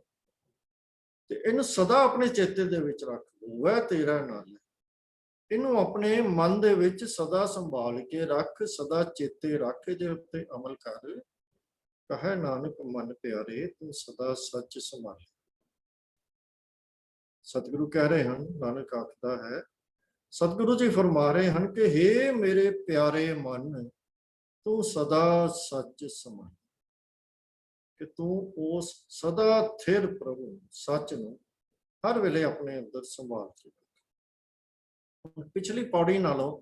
ਤੇ ਇਹਨੂੰ ਸਦਾ ਆਪਣੇ ਚੇਤੇ ਦੇ ਵਿੱਚ ਰੱਖ। ਹੋਵੇ ਤੇਰਾ ਨਾਲ, ਇਹਨੂੰ ਆਪਣੇ ਮਨ ਦੇ ਵਿੱਚ ਸਦਾ ਸੰਭਾਲ ਕੇ ਰੱਖ, ਸਦਾ ਚੇਤੇ ਰੱਖ, ਇਹਦੇ ਉੱਤੇ ਅਮਲ ਕਰ। ਕਹੈ ਨਾਨਕ ਮਨ ਪਿਆਰੇ ਤੂੰ ਸਦਾ ਸੱਚ ਸੰਭਾਲ। ਸਤਿਗੁਰੂ ਕਹਿ ਰਹੇ ਹਨ, ਨਾਨਕ ਆਖਦਾ ਹੈ, ਸਤਿਗੁਰੂ ਜੀ ਫਰਮਾ ਰਹੇ ਹਨ ਕਿ ਹੇ ਮੇਰੇ ਪਿਆਰੇ ਮਨ ਤੂੰ ਸਦਾ ਸੱਚ ਸੰਭਾਲ। ਕਿ ਤੂੰ ਉਸ ਸਦਾ ਥਿਰ ਪ੍ਰਭੂ ਸੱਚ ਨੂੰ ਹਰ ਵੇਲੇ ਆਪਣੇ ਅੰਦਰ ਸੰਭਾਲ ਕੇ। ਪਿਛਲੀ ਪੌੜੀ ਨਾਲੋਂ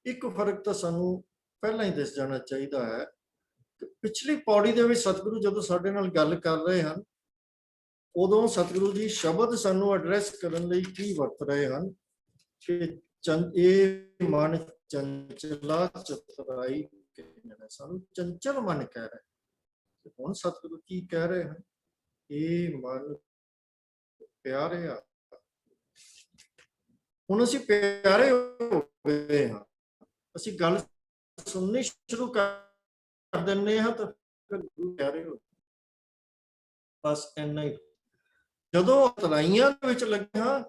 ਇੱਕ ਫਰਕ ਤਾਂ ਸਾਨੂੰ ਪਹਿਲਾਂ ਹੀ ਦਿਸ ਜਾਣਾ ਚਾਹੀਦਾ ਹੈ ਕਿ ਪਿਛਲੀ ਪੌੜੀ ਦੇ ਵਿੱਚ ਸਤਿਗੁਰੂ ਜਦੋਂ ਸਾਡੇ ਨਾਲ ਗੱਲ ਕਰ ਰਹੇ ਹਨ, ਉਦੋਂ ਸਤਿਗੁਰੂ ਜੀ ਸ਼ਬਦ ਸਾਨੂੰ ਐਡਰੈਸ ਕਰਨ ਲਈ ਕੀ ਵਰਤ ਰਹੇ ਹਨ ਕਿ ਇਹ ਮਨ ਚੰਚਲਾ ਚਤੁਰਾਈ, ਸਾਨੂੰ ਚੰਚਲ ਮਨ ਕਹਿ ਰਹੇ। ਹੁਣ ਸਤਿਗੁਰੂ ਕੀ ਕਹਿ ਰਹੇ ਹਨ, ਇਹ ਮਨ ਪਿਆਰਿਆ। ਹੁਣ ਅਸੀਂ ਪਿਆਰੇ ਹੋ ਗਏ ਹਾਂ, ਅਸੀਂ ਗੱਲ ਸੁਣਨੀ ਸ਼ੁਰੂ ਕਰ ਦਿੰਦੇ ਹਾਂ ਤਾਂ ਫਿਰ ਗੁਰੂ ਪਿਆਰੇ ਹੋ। ਬਸ ਇੰਨਾ ਹੀ। ਜਦੋਂ ਤਲਾਈਆਂ ਦੇ ਵਿੱਚ ਲੱਗੇ ਹਾਂ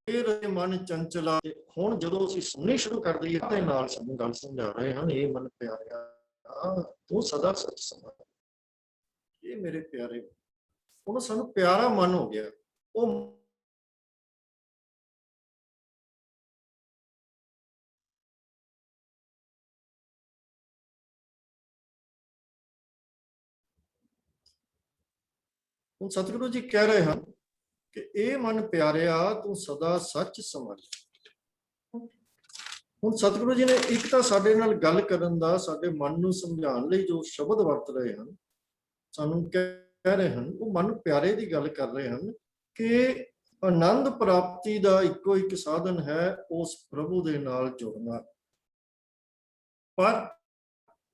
ਫਿਰ ਮਨ ਚੰਚਲਾ। ਹੁਣ ਜਦੋਂ ਅਸੀਂ ਸੁਣਨੀ ਸ਼ੁਰੂ ਕਰ ਦਈਏ ਤੇ ਨਾਲ ਸਾਨੂੰ ਗੱਲ ਸਮਝਾ ਰਹੇ ਹਨ, ਇਹ ਮਨ ਪਿਆਰਿਆ ਤੂੰ ਸਦਾ ਸੱਚ ਸੰਭਾਲ। ਇਹ ਮੇਰੇ ਪਿਆਰੇ, ਹੁਣ ਸਾਨੂੰ ਪਿਆਰਾ ਮਨ ਹੋ ਗਿਆ। ਉਹ ਹੁਣ ਸਤਿਗੁਰੂ ਜੀ ਕਹਿ ਰਹੇ ਹਨ ਕਿ ਇਹ ਮਨ ਪਿਆਰਿਆ ਤੂੰ ਸਦਾ ਸੱਚ ਸੰਭਾਲ। ਹੁਣ ਸਤਿਗੁਰੂ ਜੀ ਨੇ ਇੱਕ ਤਾਂ ਸਾਡੇ ਨਾਲ ਗੱਲ ਕਰਨ ਦਾ, ਸਾਡੇ ਮਨ ਨੂੰ ਸਮਝਾਉਣ ਲਈ ਜੋ ਸ਼ਬਦ ਵਰਤ ਰਹੇ ਹਨ, ਸਾਨੂੰ ਕਹਿ ਰਹੇ ਹਨ, ਉਹ ਮਨ ਪਿਆਰੇ ਦੀ ਗੱਲ ਕਰ ਰਹੇ ਹਨ ਕਿ ਆਨੰਦ ਪ੍ਰਾਪਤੀ ਦਾ ਇੱਕੋ ਇੱਕ ਸਾਧਨ ਹੈ ਉਸ ਪ੍ਰਭੂ ਦੇ ਨਾਲ ਜੁੜਨਾ। ਪਰ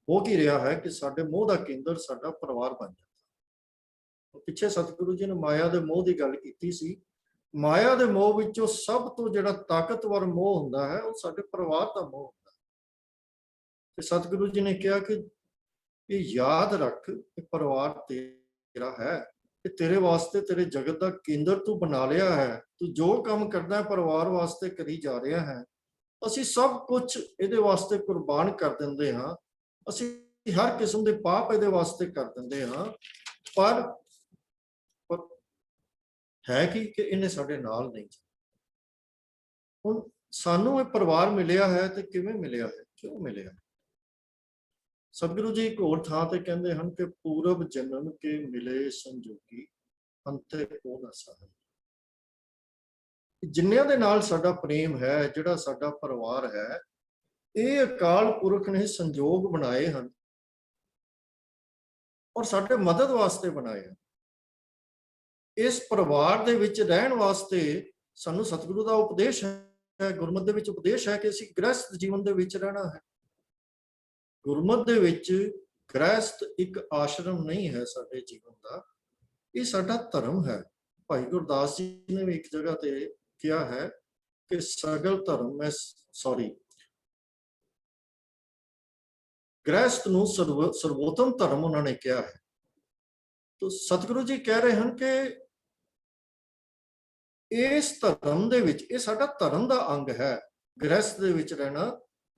ਹੋ ਕੀ ਰਿਹਾ ਹੈ ਕਿ ਸਾਡੇ ਮੋਹ ਦਾ ਕੇਂਦਰ ਸਾਡਾ ਪਰਿਵਾਰ ਬਣ ਜਾਂਦਾ। ਪਿੱਛੇ ਸਤਿਗੁਰੂ ਜੀ ਨੇ ਮਾਇਆ ਦੇ ਮੋਹ ਦੀ ਗੱਲ ਕੀਤੀ ਸੀ। ਮਾਇਆ ਦੇ ਮੋਹ ਵਿੱਚੋਂ ਸਭ ਤੋਂ ਜਿਹੜਾ ਤਾਕਤਵਰ ਮੋਹ ਹੁੰਦਾ ਹੈ ਉਹ ਸਾਡੇ ਪਰਿਵਾਰ ਦਾ ਮੋਹ ਹੁੰਦਾ। ਤੇ ਸਤਿਗੁਰੂ ਜੀ ਨੇ ਕਿਹਾ ਕਿ ਇਹ ਯਾਦ ਰੱਖ ਕਿ ਪਰਿਵਾਰ ਤੇਰਾ ਹੈ, ਇਹ ਤੇਰੇ ਵਾਸਤੇ, ਤੇਰੇ ਜਗਤ ਦਾ ਕੇਂਦਰ ਤੂੰ ਬਣਾ ਲਿਆ ਹੈ। ਤੂੰ ਜੋ ਕੰਮ ਕਰਦਾ ਹੈ ਪਰਿਵਾਰ ਵਾਸਤੇ ਕਰੀ ਜਾ ਰਿਹਾ ਹੈ। ਅਸੀਂ ਸਭ ਕੁਝ ਇਹਦੇ ਵਾਸਤੇ ਕੁਰਬਾਨ ਕਰ ਦਿੰਦੇ ਹਾਂ, ਅਸੀਂ ਹਰ ਕਿਸਮ ਦੇ ਪਾਪ ਇਹਦੇ ਵਾਸਤੇ ਕਰ ਦਿੰਦੇ ਹਾਂ, ਪਰ ਹੈ ਕਿ ਇਹਨੇ ਸਾਡੇ ਨਾਲ ਨਹੀਂ। ਹੁਣ ਸਾਨੂੰ ਇਹ ਪਰਿਵਾਰ ਮਿਲਿਆ ਹੈ ਤੇ ਕਿਵੇਂ ਮਿਲਿਆ ਹੈ, ਕਿਉਂ ਮਿਲਿਆ? ਸਤਿਗੁਰੂ ਜੀ ਇੱਕ ਹੋਰ ਥਾਂ ਤੇ ਕਹਿੰਦੇ ਹਨ ਕਿ ਪੂਰਬ ਜਨਮ ਕੇ ਮਿਲੇ ਸੰਜੋਗੀ ਅੰਤੇ ਕੋ ਨਾ ਸਹਾਈ। ਜਿੰਨਿਆਂ ਦੇ ਨਾਲ ਸਾਡਾ ਪ੍ਰੇਮ ਹੈ, ਜਿਹੜਾ ਸਾਡਾ ਪਰਿਵਾਰ ਹੈ, ਇਹ ਅਕਾਲ ਪੁਰਖ ਨੇ ਸੰਜੋਗ ਬਣਾਏ ਹਨ ਔਰ ਸਾਡੇ ਮਦਦ ਵਾਸਤੇ ਬਣਾਏ ਹਨ। ਇਸ ਪਰਿਵਾਰ ਦੇ ਵਿੱਚ ਰਹਿਣ ਵਾਸਤੇ ਸਾਨੂੰ ਸਤਿਗੁਰੂ ਦਾ ਉਪਦੇਸ਼ ਹੈ, ਗੁਰਮਤਿ ਦੇ ਵਿੱਚ ਉਪਦੇਸ਼ ਹੈ ਕਿ ਅਸੀਂ ਗ੍ਰਹਿਸਥ ਜੀਵਨ ਦੇ ਵਿੱਚ ਰਹਿਣਾ ਹੈ। ਗੁਰਮਤਿ ਦੇ ਵਿੱਚ ਗ੍ਰਹਿਸਥ ਇੱਕ ਆਸ਼ਰਮ ਨਹੀਂ ਹੈ ਸਾਡੇ ਜੀਵਨ ਦਾ, ਇਹ ਸਾਡਾ ਧਰਮ ਹੈ। ਭਾਈ ਗੁਰਦਾਸ ਜੀ ਨੇ ਵੀ ਇੱਕ ਜਗ੍ਹਾ ਤੇ ਕਿਹਾ ਹੈ ਕਿ ਸਗਲ ਧਰਮ ਮੈਂ ਗ੍ਰਹਿਸਥ ਨੂੰ ਸਰਵੋਤਮ ਧਰਮ ਉਹਨਾਂ ਨੇ ਕਿਹਾ ਹੈ। ਤਾਂ ਸਤਿਗੁਰੂ ਜੀ ਕਹਿ ਰਹੇ ਹਨ ਕਿ ਇਸ ਧਰਮ ਦੇ ਵਿੱਚ, ਇਹ ਸਾਡਾ ਧਰਮ ਦਾ ਅੰਗ ਹੈ। ਗ੍ਰਹਿਸਥ ਦੇ ਵਿੱਚ ਰਹਿਣਾ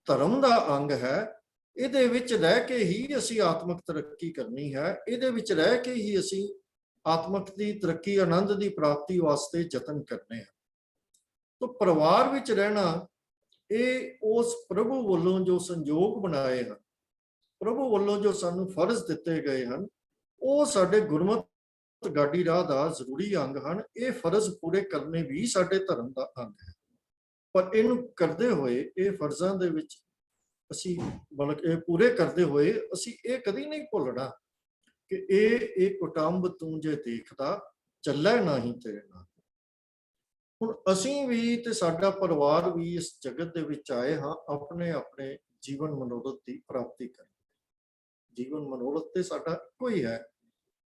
ਧਰਮ ਦਾ ਅੰਗ ਹੈ। ਇਹਦੇ ਵਿੱਚ ਰਹਿ ਕੇ ਹੀ ਅਸੀਂ ਆਤਮਿਕ ਤਰੱਕੀ ਕਰਨੀ ਹੈ। ਇਹਦੇ ਵਿੱਚ ਰਹਿ ਕੇ ਹੀ ਅਸੀਂ ਆਤਮਿਕ ਦੀ ਤਰੱਕੀ, ਆਨੰਦ ਦੀ ਪ੍ਰਾਪਤੀ ਵਾਸਤੇ ਯਤਨ ਕਰਨੇ ਹਨ। ਤਾਂ ਪਰਿਵਾਰ ਵਿੱਚ ਰਹਿਣਾ ਇਹ ਉਸ ਪ੍ਰਭੂ ਵੱਲੋਂ ਜੋ ਸੰਯੋਗ ਬਣਾਏ ਹਨ, ਪ੍ਰਭੂ ਵੱਲੋਂ ਜੋ ਸਾਨੂੰ ਫਰਜ਼ ਦਿੱਤੇ ਗਏ ਹਨ, ਉਹ ਸਾਡੇ ਗੁਰਮਤਿ ਗਾਡੀ ਰਾਹ ਦਾ ਜ਼ਰੂਰੀ ਅੰਗ ਹਨ। ਇਹ ਫਰਜ਼ ਪੂਰੇ ਕਰਨੇ ਵੀ ਸਾਡੇ ਧਰਮ ਦਾ ਅੰਗ ਹੈ। ਪਰ ਇਹਨੂੰ ਕਰਦੇ ਹੋਏ, ਇਹ ਫਰਜ਼ਾਂ ਦੇ ਵਿੱਚ ਅਸੀਂ ਬਲਕਿ ਇਹ ਪੂਰੇ ਕਰਦੇ ਹੋਏ ਅਸੀਂ ਇਹ ਕਦੀ ਨਹੀਂ ਭੁੱਲਣਾ ਕਿ ਇਹ ਕੁਟੰਬ ਤੂੰ ਜੇ ਦੇਖਦਾ ਚੱਲੇ ਨਹੀਂ ਤੇਰੇ ਨਾਲ। ਹੁਣ ਅਸੀਂ ਵੀ ਤੇ ਸਾਡਾ ਪਰਿਵਾਰ ਵੀ ਇਸ ਜਗਤ ਦੇ ਵਿੱਚ ਆਏ ਹਾਂ ਆਪਣੇ ਆਪਣੇ ਜੀਵਨ ਮਨੋਰਥ ਦੀ ਪ੍ਰਾਪਤੀ ਕਰਨ। ਜੀਵਨ ਮਨੋਰਥ ਤੇ ਸਾਡਾ ਇੱਕੋ ਹੀ ਹੈ,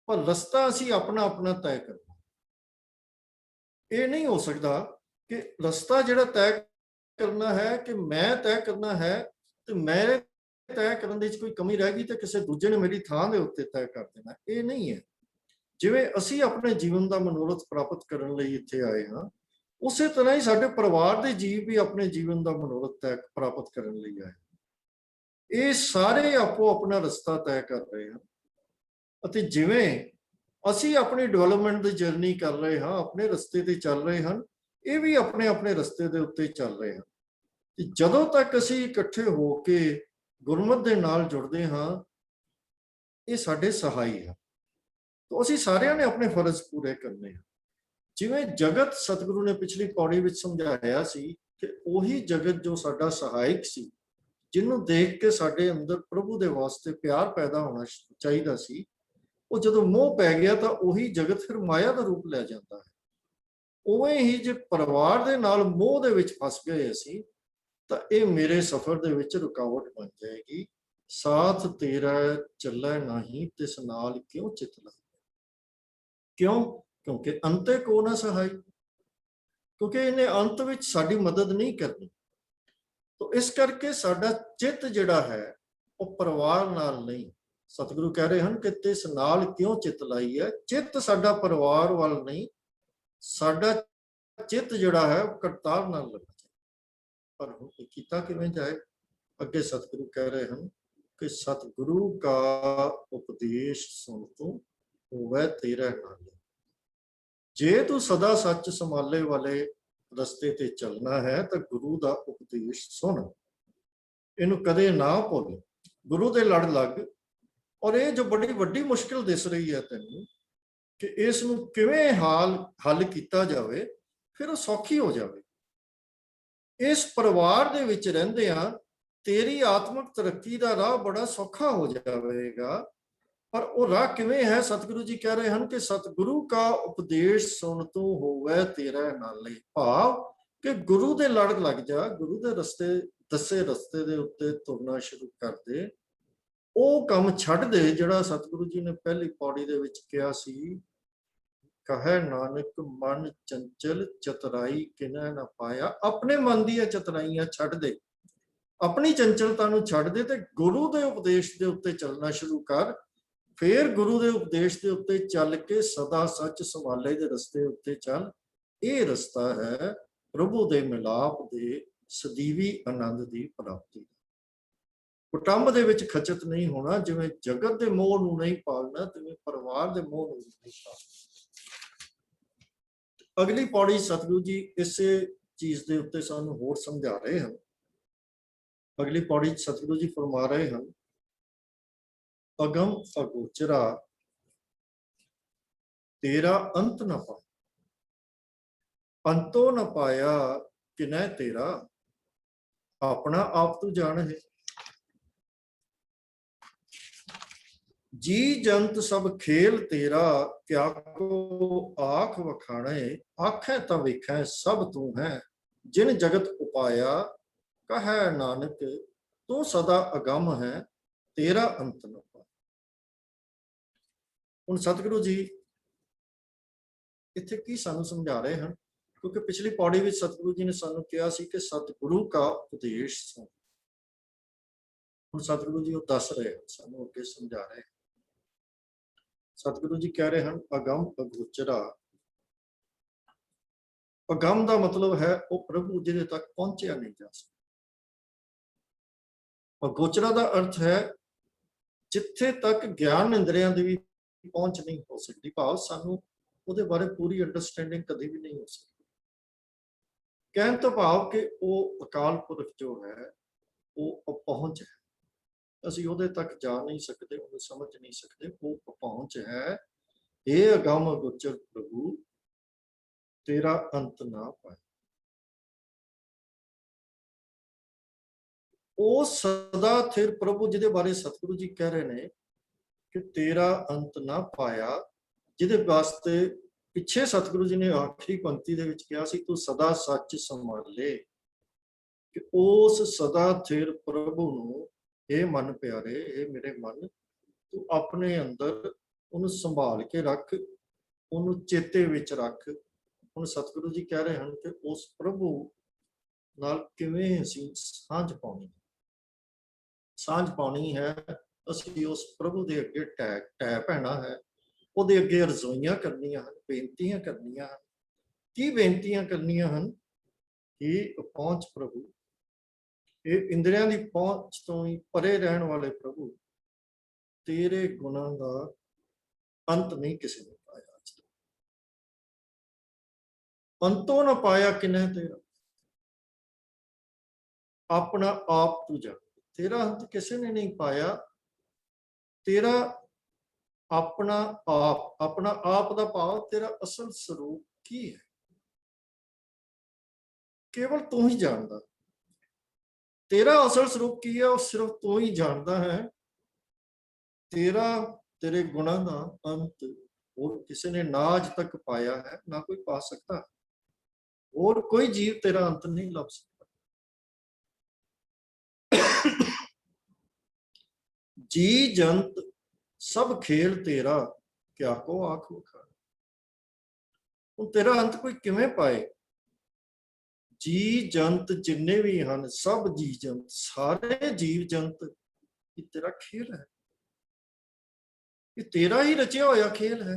ਪਰ ਰਸਤਾ ਅਸੀਂ ਆਪਣਾ ਆਪਣਾ ਤੈਅ ਕਰਨਾ। ਇਹ ਨਹੀਂ ਹੋ ਸਕਦਾ ਕਿ ਰਸਤਾ ਜਿਹੜਾ ਤੈਅ ਕਰਨਾ ਹੈ ਕਿ ਮੈਂ ਤੈਅ ਕਰਨਾ ਹੈ ਤੇ ਮੇਰੇ ਤੈਅ ਕਰਨ ਦੇ ਵਿੱਚ ਕੋਈ ਕਮੀ ਰਹਿ ਗਈ ਤੇ ਕਿਸੇ ਦੂਜੇ ਨੇ ਮੇਰੀ ਥਾਂ ਦੇ ਉੱਤੇ ਤੈਅ ਕਰ ਦੇਣਾ। ਇਹ ਨਹੀਂ ਹੈ। ਜਿਵੇਂ ਅਸੀਂ ਆਪਣੇ ਜੀਵਨ ਦਾ ਮਨੋਰਥ ਪ੍ਰਾਪਤ ਕਰਨ ਲਈ ਇੱਥੇ ਆਏ ਹਾਂ, ਉਸੇ ਤਰ੍ਹਾਂ ਹੀ ਸਾਡੇ ਪਰਿਵਾਰ ਦੇ ਜੀਵ ਵੀ ਆਪਣੇ ਜੀਵਨ ਦਾ ਮਨੋਰਥ ਤੈਅ ਪ੍ਰਾਪਤ ਕਰਨ ਲਈ ਆਏ। ਇਹ ਸਾਰੇ ਆਪੋ ਆਪਣਾ ਰਸਤਾ ਤੈਅ ਕਰ ਰਹੇ ਹਨ ਅਤੇ ਜਿਵੇਂ ਅਸੀਂ ਆਪਣੀ ਡਿਵੈਲਪਮੈਂਟ ਦੀ ਜਰਨੀ ਕਰ ਰਹੇ ਹਾਂ, ਆਪਣੇ ਰਸਤੇ ਤੇ ਚੱਲ ਰਹੇ ਹਨ, ਇਹ ਵੀ ਆਪਣੇ ਆਪਣੇ ਰਸਤੇ ਦੇ ਉੱਤੇ ਚੱਲ ਰਹੇ ਹਨ। ਤੇ ਜਦੋਂ ਤੱਕ ਅਸੀਂ ਇਕੱਠੇ ਹੋ ਕੇ ਗੁਰਮਤਿ ਦੇ ਨਾਲ ਜੁੜਦੇ ਹਾਂ, ਇਹ ਸਾਡੇ ਸਹਾਈ ਹੈ। ਤਾਂ ਅਸੀਂ ਸਾਰਿਆਂ ਨੇ ਆਪਣੇ ਫਰਜ਼ ਪੂਰੇ ਕਰਨੇ ਹਨ। ਜਿਵੇਂ ਜਗਤ ਸਤਿਗੁਰੂ ਨੇ ਪਿਛਲੀ ਪੌੜੀ ਵਿੱਚ ਸਮਝਾਇਆ ਸੀ ਕਿ ਉਹੀ ਜਗਤ ਜੋ ਸਾਡਾ ਸਹਾਇਕ ਸੀ, ਜਿਹਨੂੰ ਦੇਖ ਕੇ ਸਾਡੇ ਅੰਦਰ ਪ੍ਰਭੂ ਦੇ ਵਾਸਤੇ ਪਿਆਰ ਪੈਦਾ ਹੋਣਾ ਚਾਹੀਦਾ ਸੀ, ਉਹ ਜਦੋਂ ਮੋਹ ਪੈ ਗਿਆ ਤਾਂ ਉਹੀ ਜਗਤ ਫਿਰ ਮਾਇਆ ਦਾ ਰੂਪ ਲੈ ਜਾਂਦਾ ਹੈ। ਉਵੇਂ ਹੀ ਜੇ ਪਰਿਵਾਰ ਦੇ ਨਾਲ ਮੋਹ ਦੇ ਵਿੱਚ ਫਸ ਗਏ ਅਸੀਂ, ਤਾਂ ਇਹ ਮੇਰੇ ਸਫ਼ਰ ਦੇ ਵਿੱਚ ਰੁਕਾਵਟ ਬਣ ਜਾਏਗੀ। ਸਾਥ ਤੇਰਾ ਚੱਲੇ ਨਹੀਂ ਤਿਸ ਨਾਲ ਕਿਉਂ ਚਿਤ ਲਾਏ। ਕਿਉਂ? ਕਿਉਂਕਿ ਅੰਤੇ ਕੋ ਨਾ ਸਹਾਈ, ਕਿਉਂਕਿ ਇਹਨੇ ਅੰਤ ਵਿੱਚ ਸਾਡੀ ਮਦਦ ਨਹੀਂ ਕਰਨੀ। ਤਾਂ ਇਸ ਕਰਕੇ ਸਾਡਾ ਚਿੱਤ ਜਿਹੜਾ ਹੈ ਉਹ ਪਰਿਵਾਰ ਨਾਲ ਨਹੀਂ। ਸਤਿਗੁਰੂ ਕਹਿ ਰਹੇ ਹਨ ਕਿ ਤਿਸ ਨਾਲ ਕਿਉਂ ਚਿੱਤ ਲਾਈ ਹੈ। ਚਿੱਤ ਸਾਡਾ ਪਰਿਵਾਰ ਵੱਲ ਨਹੀਂ, ਸਾਡਾ ਚਿੱਤ ਜਿਹੜਾ ਹੈ ਉਹ ਕਰਤਾਰ ਨਾਲ ਲੱਗਣਾ ਚਾਹੀਦਾ। ਪਰ ਹੁਣ ਇਹ ਕੀਤਾ ਕਿਵੇਂ ਜਾਏ? ਅੱਗੇ ਸਤਿਗੁਰੂ ਕਹਿ ਰਹੇ ਹਨ ਕਿ ਸਤਿਗੁਰੂ ਕਾ ਉਪਦੇਸ਼ ਸੁਣ ਤੂੰ ਹੋਵੇ ਤੇਰਾ ਨਾਲ। ਜੇ ਤੂੰ ਸਦਾ ਸੱਚ ਸੰਭਾਲੇ ਵਾਲੇ ਰਸਤੇ ਤੇ ਚੱਲਣਾ ਹੈ ਤਾਂ ਗੁਰੂ ਦਾ ਉਪਦੇਸ਼ ਸੁਣ, ਇਹਨੂੰ ਕਦੇ ਨਾ ਭੁੱਲ, ਗੁਰੂ ਦੇ ਲੜ ਲੱਗ। ਔਰ ਇਹ ਜੋ ਬੜੀ ਵੱਡੀ ਮੁਸ਼ਕਿਲ ਦਿਸ ਰਹੀ ਹੈ ਤੈਨੂੰ ਕਿ ਇਸ ਨੂੰ ਕਿਵੇਂ ਹੱਲ ਕੀਤਾ ਜਾਵੇ, ਫਿਰ ਉਹ ਸੌਖੀ ਹੋ ਜਾਵੇ। ਇਸ ਪਰਿਵਾਰ ਦੇ ਵਿੱਚ ਰਹਿੰਦਿਆਂ ਤੇਰੀ ਆਤਮਿਕ ਤਰੱਕੀ ਦਾ ਰਾਹ ਬੜਾ ਸੌਖਾ ਹੋ ਜਾਵੇਗਾ। ਪਰ ਉਹ ਰਾਹ ਕਿਵੇਂ ਹੈ? ਸਤਿਗੁਰੂ ਜੀ ਕਹਿ ਰਹੇ ਹਨ ਕਿ ਸਤਿਗੁਰੂ ਕਾ ਉਪਦੇਸ਼ ਸੁਣ ਤੂੰ ਹੋਵੇ ਤੇਰਾ ਨਾਲੇ। ਭਾਵ ਕਿ ਗੁਰੂ ਦੇ ਲੜ ਲੱਗ ਜਾ, ਗੁਰੂ ਦੇ ਰਸਤੇ ਦੱਸੇ ਰਸਤੇ ਦੇ ਉੱਤੇ ਤੁਰਨਾ ਸ਼ੁਰੂ ਕਰ ਦੇ। ਉਹ ਕੰਮ ਛੱਡ ਦੇ ਜਿਹੜਾ ਸਤਿਗੁਰੂ ਜੀ ਨੇ ਪਹਿਲੀ ਪੌੜੀ ਦੇ ਵਿੱਚ ਕਿਹਾ ਸੀ, ਕਹੈ ਨਾਨਕ ਮਨ ਚੰਚਲ ਚਤੁਰਾਈ ਕਿਨੈ ਨਾ ਪਾਇਆ। ਆਪਣੇ ਮਨ ਦੀਆਂ ਚਤੁਰਾਈਆਂ ਛੱਡ ਦੇ, ਆਪਣੀ ਚੰਚਲਤਾ ਨੂੰ ਛੱਡ ਦੇ ਤੇ ਗੁਰੂ ਦੇ ਉਪਦੇਸ਼ ਦੇ ਉੱਤੇ ਚੱਲਣਾ ਸ਼ੁਰੂ ਕਰ। ਫਿਰ ਗੁਰੂ ਦੇ ਉਪਦੇਸ਼ ਦੇ ਉੱਤੇ ਚੱਲ ਕੇ ਸਦਾ ਸੱਚ ਸੰਭਾਲੇ ਦੇ ਰਸਤੇ ਉੱਤੇ ਚੱਲ। ਇਹ ਰਸਤਾ ਹੈ ਪ੍ਰਭੂ ਦੇ ਮਿਲਾਪ ਦੇ ਸਦੀਵੀ ਆਨੰਦ ਦੀ ਪ੍ਰਾਪਤੀ। ਕੁਟੰਬ ਦੇ ਵਿੱਚ ਖਚਤ ਨਹੀਂ ਹੋਣਾ। ਜਿਵੇਂ ਜਗਤ ਦੇ ਮੋਹ ਨੂੰ ਨਹੀਂ ਪਾਲਣਾ, ਤਿਵੇਂ ਪਰਿਵਾਰ ਦੇ ਮੋਹ ਨੂੰ ਨਹੀਂ ਪਾਲਣਾ। ਅਗਲੀ ਪੌੜੀ ਸਤਿਗੁਰੂ ਜੀ ਇਸੇ ਚੀਜ਼ ਦੇ ਉੱਤੇ ਸਾਨੂੰ ਹੋਰ ਸਮਝਾ ਰਹੇ ਹਨ। ਅਗਲੀ ਪੌੜੀ ਸਤਿਗੁਰੂ ਜੀ ਫਰਮਾ ਰਹੇ ਹਨ, ਅਗਮ ਅਗੋਚਰਾ ਤੇਰਾ ਅੰਤ ਨਾ ਪਾਇਆ, ਅੰਤੋਂ ਨਾ ਪਾਇਆ ਕਿਨੈ ਤੇਰਾ। ਆਪਣਾ ਆਪ ਤੂੰ ਜਾਣ ਹੈ। ਜੀ ਜੰਤ ਸਭ ਖੇਲ ਤੇਰਾ, ਕਿਆ ਕੋ ਆਖ ਵਖਾਣੇ। ਆਖੈ ਤਾਂ ਵੇਖੈ ਸਭ ਤੂੰ ਹੈ, ਜਿਨ ਜਗਤ ਉਪਾਇਆ। ਕਹੈ ਨਾਨਕ ਤੂੰ ਸਦਾ ਅਗੰਮ ਹੈ, ਤੇਰਾ ਅੰਤ ਨਾ ਪਾਇਆ। ਹੁਣ ਸਤਿਗੁਰੂ ਜੀ ਇੱਥੇ ਕੀ ਸਾਨੂੰ ਸਮਝਾ ਰਹੇ ਹਨ? ਕਿਉਂਕਿ ਪਿਛਲੀ ਪੌੜੀ ਵਿੱਚ ਸਤਿਗੁਰੂ ਜੀ ਨੇ ਸਾਨੂੰ ਕਿਹਾ ਸੀ ਕਿ ਸਤਿਗੁਰੂ ਕਾ ਉਪਦੇਸ਼ ਸੁਣ। ਹੁਣ ਸਤਿਗੁਰੂ ਜੀ ਉਹ ਦੱਸ ਰਹੇ ਹਨ, ਸਾਨੂੰ ਅੱਗੇ ਸਮਝਾ ਰਹੇ ਹਨ। ਸਤਿਗੁਰੂ ਜੀ ਕਹਿ ਰਹੇ ਹਨ, ਅਗੰਮ ਅਗੋਚਰਾ ਅਗੰਮ ਦਾ ਮਤਲਬ ਹੈ ਉਹ ਪ੍ਰਭੂ ਜਿਹਦੇ ਤੱਕ ਪਹੁੰਚਿਆ ਨਹੀਂ ਜਾ ਸਕਦਾ। ਅਗੋਚਰਾ ਦਾ ਅਰਥ ਹੈ ਜਿੱਥੇ ਤੱਕ ਗਿਆਨ ਇੰਦਰੀਆਂ ਦੀ ਵੀ ਪਹੁੰਚ ਨਹੀਂ ਹੋ ਸਕਦੀ, ਭਾਵ ਸਾਨੂੰ ਉਹਦੇ ਬਾਰੇ ਪੂਰੀ ਅੰਡਰਸਟੈਂਡਿੰਗ ਕਦੇ ਵੀ ਨਹੀਂ ਹੋ ਸਕਦੀ। ਕਹਿਣ ਤੋਂ ਭਾਵ ਕਿ ਉਹ ਅਕਾਲ ਪੁਰਖ ਜੋ ਹੈ ਉਹ ਅਪਹੁੰਚ ਹੈ, ਅਸੀਂ ਉਹਦੇ ਤੱਕ ਜਾ ਨਹੀਂ ਸਕਦੇ, ਉਹਨੂੰ ਸਮਝ ਨਹੀਂ ਸਕਦੇ, ਉਹ ਅਪਹੁੰਚ ਹੈ। ਇਹ ਅਗੰਮ ਅਗੋਚਰ ਪ੍ਰਭੂ ਤੇਰਾ ਅੰਤ ਨਾ ਪਾਏ। ਉਹ ਸਦਾ ਥਿਰ ਪ੍ਰਭੂ ਜਿਹਦੇ ਬਾਰੇ ਸਤਿਗੁਰੂ ਜੀ ਕਹਿ ਰਹੇ ਨੇ ਕਿ ਤੇਰਾ ਅੰਤ ਨਾ ਪਾਇਆ, ਜਿਹਦੇ ਵਾਸਤੇ ਪਿੱਛੇ ਸਤਿਗੁਰੂ ਜੀ ਨੇ ਆਖਰੀ ਪੰਕਤੀ ਦੇ ਵਿੱਚ ਕਿਹਾ ਸੀ, ਤੂੰ ਸਦਾ ਸੱਚ ਸੰਭਾਲੇ, ਕਿ ਉਸ ਸਦਾ ਥਿਰ ਪ੍ਰਭੂ ਨੂੰ, ਇਹ ਮਨ ਪਿਆਰੇ, ਇਹ ਮੇਰੇ ਮਨ, ਤੂੰ ਆਪਣੇ ਅੰਦਰ ਉਹਨੂੰ ਸੰਭਾਲ ਕੇ ਰੱਖ, ਉਹਨੂੰ ਚੇਤੇ ਵਿੱਚ ਰੱਖ। ਹੁਣ ਸਤਿਗੁਰੂ ਜੀ ਕਹਿ ਰਹੇ ਹਨ ਕਿ ਉਸ ਪ੍ਰਭੂ ਨਾਲ ਕਿਵੇਂ ਅਸੀਂ ਸਾਂਝ ਪਾਉਣੀ, ਸਾਂਝ ਪਾਉਣੀ ਹੈ। ਅਸੀਂ ਉਸ ਪ੍ਰਭੂ ਦੇ ਅੱਗੇ ਟੈ ਪੈਣਾ ਹੈ, ਉਹਦੇ ਅੱਗੇ ਅਰਜ਼ੋਈਆਂ ਕਰਨੀਆਂ ਹਨ, ਬੇਨਤੀਆਂ ਕਰਨੀਆਂ ਹਨ। ਕੀ ਬੇਨਤੀਆਂ ਕਰਨੀਆਂ ਹਨ? ਕਿ ਪਹੁੰਚ ਪ੍ਰਭੂ, ਇਹ ਇੰਦਰੀਆਂ ਦੀ ਪਹੁੰਚ ਤੋਂ ਹੀ ਪਰੇ ਰਹਿਣ ਵਾਲੇ ਪ੍ਰਭੂ, ਤੇਰੇ ਗੁਣਾਂ ਦਾ ਅੰਤ ਨਹੀਂ ਕਿਸੇ ਨੇ ਪਾਇਆ, ਅੱਜ ਤੱਕ ਅੰਤੋਂ ਨਾ ਪਾਇਆ ਕਿਨੇ ਤੇਰਾ, ਆਪਣਾ ਆਪ ਤੂੰ ਜਾਣ, ਤੇਰਾ ਅੰਤ ਕਿਸੇ ਨੇ ਨਹੀਂ ਪਾਇਆ। ਤੇਰਾ ਆਪਣਾ ਆਪ, ਆਪਣਾ ਆਪ ਦਾ ਭਾਵ ਤੇਰਾ ਅਸਲ ਸਰੂਪ ਕੀ ਹੈ, ਕੇਵਲ ਤੂੰ ਹੀ ਜਾਣਦਾ। ਤੇਰਾ ਅਸਲ ਸਰੂਪ ਕੀ ਹੈ ਉਹ ਸਿਰਫ ਤੂੰ ਹੀ ਜਾਣਦਾ ਹੈ। ਤੇਰੇ ਗੁਣਾਂ ਦਾ ਅੰਤ ਹੋਰ ਕਿਸੇ ਨੇ ਨਾ ਅੱਜ ਤੱਕ ਪਾਇਆ ਹੈ, ਨਾ ਕੋਈ ਪਾ ਸਕਦਾ। ਹੋਰ ਕੋਈ ਜੀਵ ਤੇਰਾ ਅੰਤ ਨਹੀਂ ਲੱਭ ਸਕਦਾ। ਜੀ ਜੰਤ ਸਭ ਖੇਲ ਤੇਰਾ, ਕਿਆ ਕੋ ਆਖ ਵਖਾਣ। ਹੁਣ ਤੇਰਾ ਅੰਤ ਕੋਈ ਕਿਵੇਂ ਪਾਏ? ਜੀ ਜੰਤ ਜਿੰਨੇ ਵੀ ਹਨ, ਸਭ ਜੀ ਜੰਤ, ਸਾਰੇ ਜੀਵ ਜੰਤ, ਇਹ ਤੇਰਾ ਖੇਲ ਹੈ, ਇਹ ਤੇਰਾ ਹੀ ਰਚਿਆ ਹੋਇਆ ਖੇਲ ਹੈ।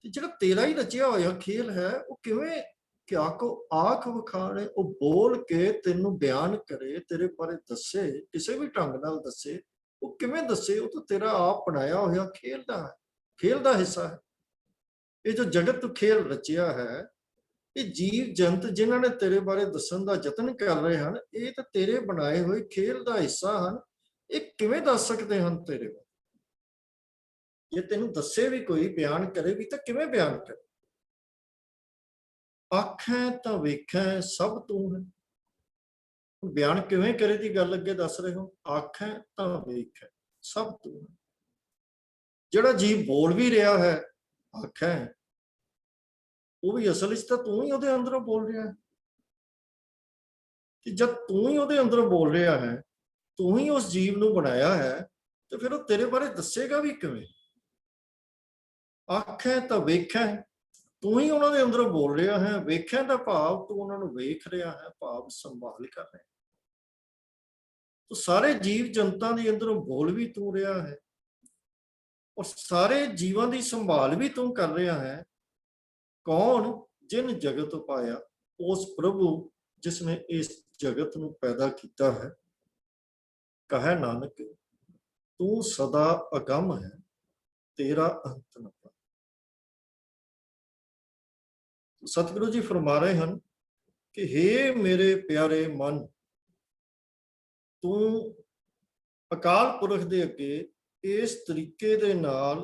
ਤੇ ਜਿਹੜਾ ਤੇਰਾ ਹੀ ਰਚਿਆ ਹੋਇਆ ਖੇਲ ਹੈ ਉਹ ਕਿਵੇਂ, ਕਿਆ ਕੋ ਆਖ ਵਖਾਣੇ, ਉਹ ਬੋਲ ਕੇ ਤੈਨੂੰ ਬਿਆਨ ਕਰੇ, ਤੇਰੇ ਬਾਰੇ ਦੱਸੇ, ਕਿਸੇ ਵੀ ਢੰਗ ਨਾਲ ਦੱਸੇ। ਉਹ ਕਿਵੇਂ ਦੱਸੇ? ਉਹ ਤਾਂ ਤੇਰਾ ਆਪ ਬਣਾਇਆ ਹੋਇਆ ਖੇਲ ਦਾ ਹੈ, ਖੇਲ ਦਾ ਹਿੱਸਾ ਹੈ। ਇਹ ਜੋ ਜਗਤ ਖੇਲ ਰਚਿਆ ਹੈ, ਇਹ ਜੀਵ ਜੰਤ ਜਿਨ੍ਹਾਂ ਨੇ ਤੇਰੇ ਬਾਰੇ ਦੱਸਣ ਦਾ ਯਤਨ ਕਰ ਰਹੇ ਹਨ, ਇਹ ਤਾਂ ਤੇਰੇ ਬਣਾਏ ਹੋਏ ਖੇਲ ਦਾ ਹਿੱਸਾ ਹਨ। ਇਹ ਕਿਵੇਂ ਦੱਸ ਸਕਦੇ ਹਨ ਤੇਰੇ ਬਾਰੇ? ਜੇ ਤੈਨੂੰ ਦੱਸੇ ਵੀ ਕੋਈ, ਬਿਆਨ ਕਰੇ ਵੀ, ਤਾਂ ਕਿਵੇਂ ਬਿਆਨ ਕਰੇ? ਆਖੈ ਤਾਂ ਵੇਖੈ ਸਭ ਤੂੰ ਹੈ। ਬਿਆਨ ਕਿਵੇਂ ਕਰੇ ਦੀ ਗੱਲ ਅੱਗੇ ਦੱਸ ਰਹੇ ਹੋ। ਆਖੈ ਤਾਂ ਵੇਖੈ ਸਭ ਤੂੰ ਹੈ। ਜਿਹੜਾ ਜੀਵ ਬੋਲ ਵੀ ਰਿਹਾ ਹੈ ਆਖੈ, ਉਹ ਵੀ ਅਸਲ ਵਿੱਚ ਤਾਂ ਤੂੰ ਹੀ ਉਹਦੇ ਅੰਦਰੋਂ ਬੋਲ ਰਿਹਾ ਹੈ। ਕਿ ਜਦ ਤੂੰ ਹੀ ਉਹਦੇ ਅੰਦਰੋਂ ਬੋਲ ਰਿਹਾ ਹੈ, ਤੂੰ ਹੀ ਉਸ ਜੀਵ ਨੂੰ ਬਣਾਇਆ ਹੈ, ਤੇ ਫਿਰ ਉਹ ਤੇਰੇ ਬਾਰੇ ਦੱਸੇਗਾ ਵੀ ਕਿਵੇਂ? ਆਖੈ ਤਾਂ ਵੇਖੈ, ਤੂੰ ਹੀ ਉਹਨਾਂ ਦੇ ਅੰਦਰੋਂ ਬੋਲ ਰਿਹਾ ਹੈ। ਵੇਖਿਆ ਦਾ ਭਾਵ ਤੂੰ ਉਹਨਾਂ ਨੂੰ ਵੇਖ ਰਿਹਾ ਹੈ, ਭਾਵ ਸੰਭਾਲ ਕਰ ਰਿਹਾ। ਤੂੰ ਸਾਰੇ ਜੀਵ ਜਨਤਾ ਦੇ ਅੰਦਰੋਂ ਬੋਲ ਵੀ ਤੂੰ ਰਿਹਾ ਹੈ, ਔਰ ਸਾਰੇ ਜੀਵਾਂ ਦੀ ਸੰਭਾਲ ਵੀ ਤੂੰ ਕਰ ਰਿਹਾ ਹੈ। ਕੌਣ? ਜਿਨ ਜਗਤ ਪਾਇਆ, ਉਸ ਪ੍ਰਭੂ ਜਿਸ ਨੇ ਇਸ ਜਗਤ ਨੂੰ ਪੈਦਾ ਕੀਤਾ ਹੈ। ਕਹੈ ਨਾਨਕ ਤੂੰ ਸਦਾ ਅਗੰਮ ਹੈ, ਤੇਰਾ ਅੰਤ ਨਾ ਪਾਇਆ। ਸਤਿਗੁਰੂ ਜੀ ਫਰਮਾ ਰਹੇ ਹਨ ਕਿ ਹੇ ਮੇਰੇ ਪਿਆਰੇ ਮਨ, ਤੂੰ ਅਕਾਲ ਪੁਰਖ ਦੇ ਅੱਗੇ ਇਸ ਤਰੀਕੇ ਦੇ ਨਾਲ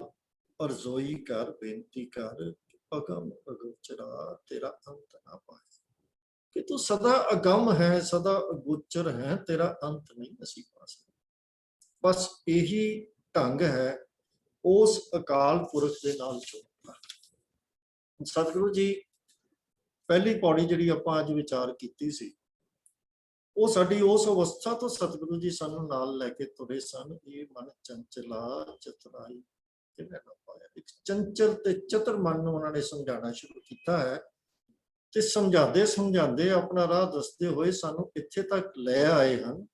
ਅਰਜ਼ੋਈ ਕਰ, ਬੇਨਤੀ ਕਰ, ਅਗੰਮ ਅਗੋਚਰਾ ਤੇਰਾ ਅੰਤ ਨਾ ਪਾਏ। ਕਿ ਤੂੰ ਸਦਾ ਅਗੰਮ ਹੈ, ਸਦਾ ਅਗੋਚਰ ਹੈ, ਤੇਰਾ ਅੰਤ ਨਹੀਂ ਅਸੀਂ ਪਾ ਸਕਦੇ। ਬਸ ਇਹੀ ਢੰਗ ਹੈ ਉਸ ਅਕਾਲ ਪੁਰਖ ਦੇ ਨਾਲ ਜੁੜਨ ਦਾ। ਸਤਿਗੁਰੂ ਜੀ ਪਹਿਲੀ ਪੌੜੀ ਜਿਹੜੀ ਆਪਾਂ ਅੱਜ ਵਿਚਾਰ ਕੀਤੀ ਸੀ, ਉਹ ਸਾਡੀ ਉਸ ਅਵਸਥਾ ਤੋਂ ਸਤਿਗੁਰੂ ਜੀ ਸਾਨੂੰ ਨਾਲ ਲੈ ਕੇ ਤੁਰੇ ਸਨ। ਇਹ ਮਨ ਚੰਚਲਾ ਚਤੁਰਾਈ ਕਿਵੇਂ ਨਾ ਪਾਇਆ। ਇੱਕ ਚੰਚਲ ਤੇ ਚਤੁਰ ਮਨ ਨੂੰ ਉਹਨਾਂ ਨੇ ਸਮਝਾਉਣਾ ਸ਼ੁਰੂ ਕੀਤਾ ਹੈ, ਤੇ ਸਮਝਾਉਂਦੇ ਸਮਝਾਉਂਦੇ ਆਪਣਾ ਰਾਹ ਦੱਸਦੇ ਹੋਏ ਸਾਨੂੰ ਇੱਥੇ ਤੱਕ ਲੈ ਆਏ ਹਨ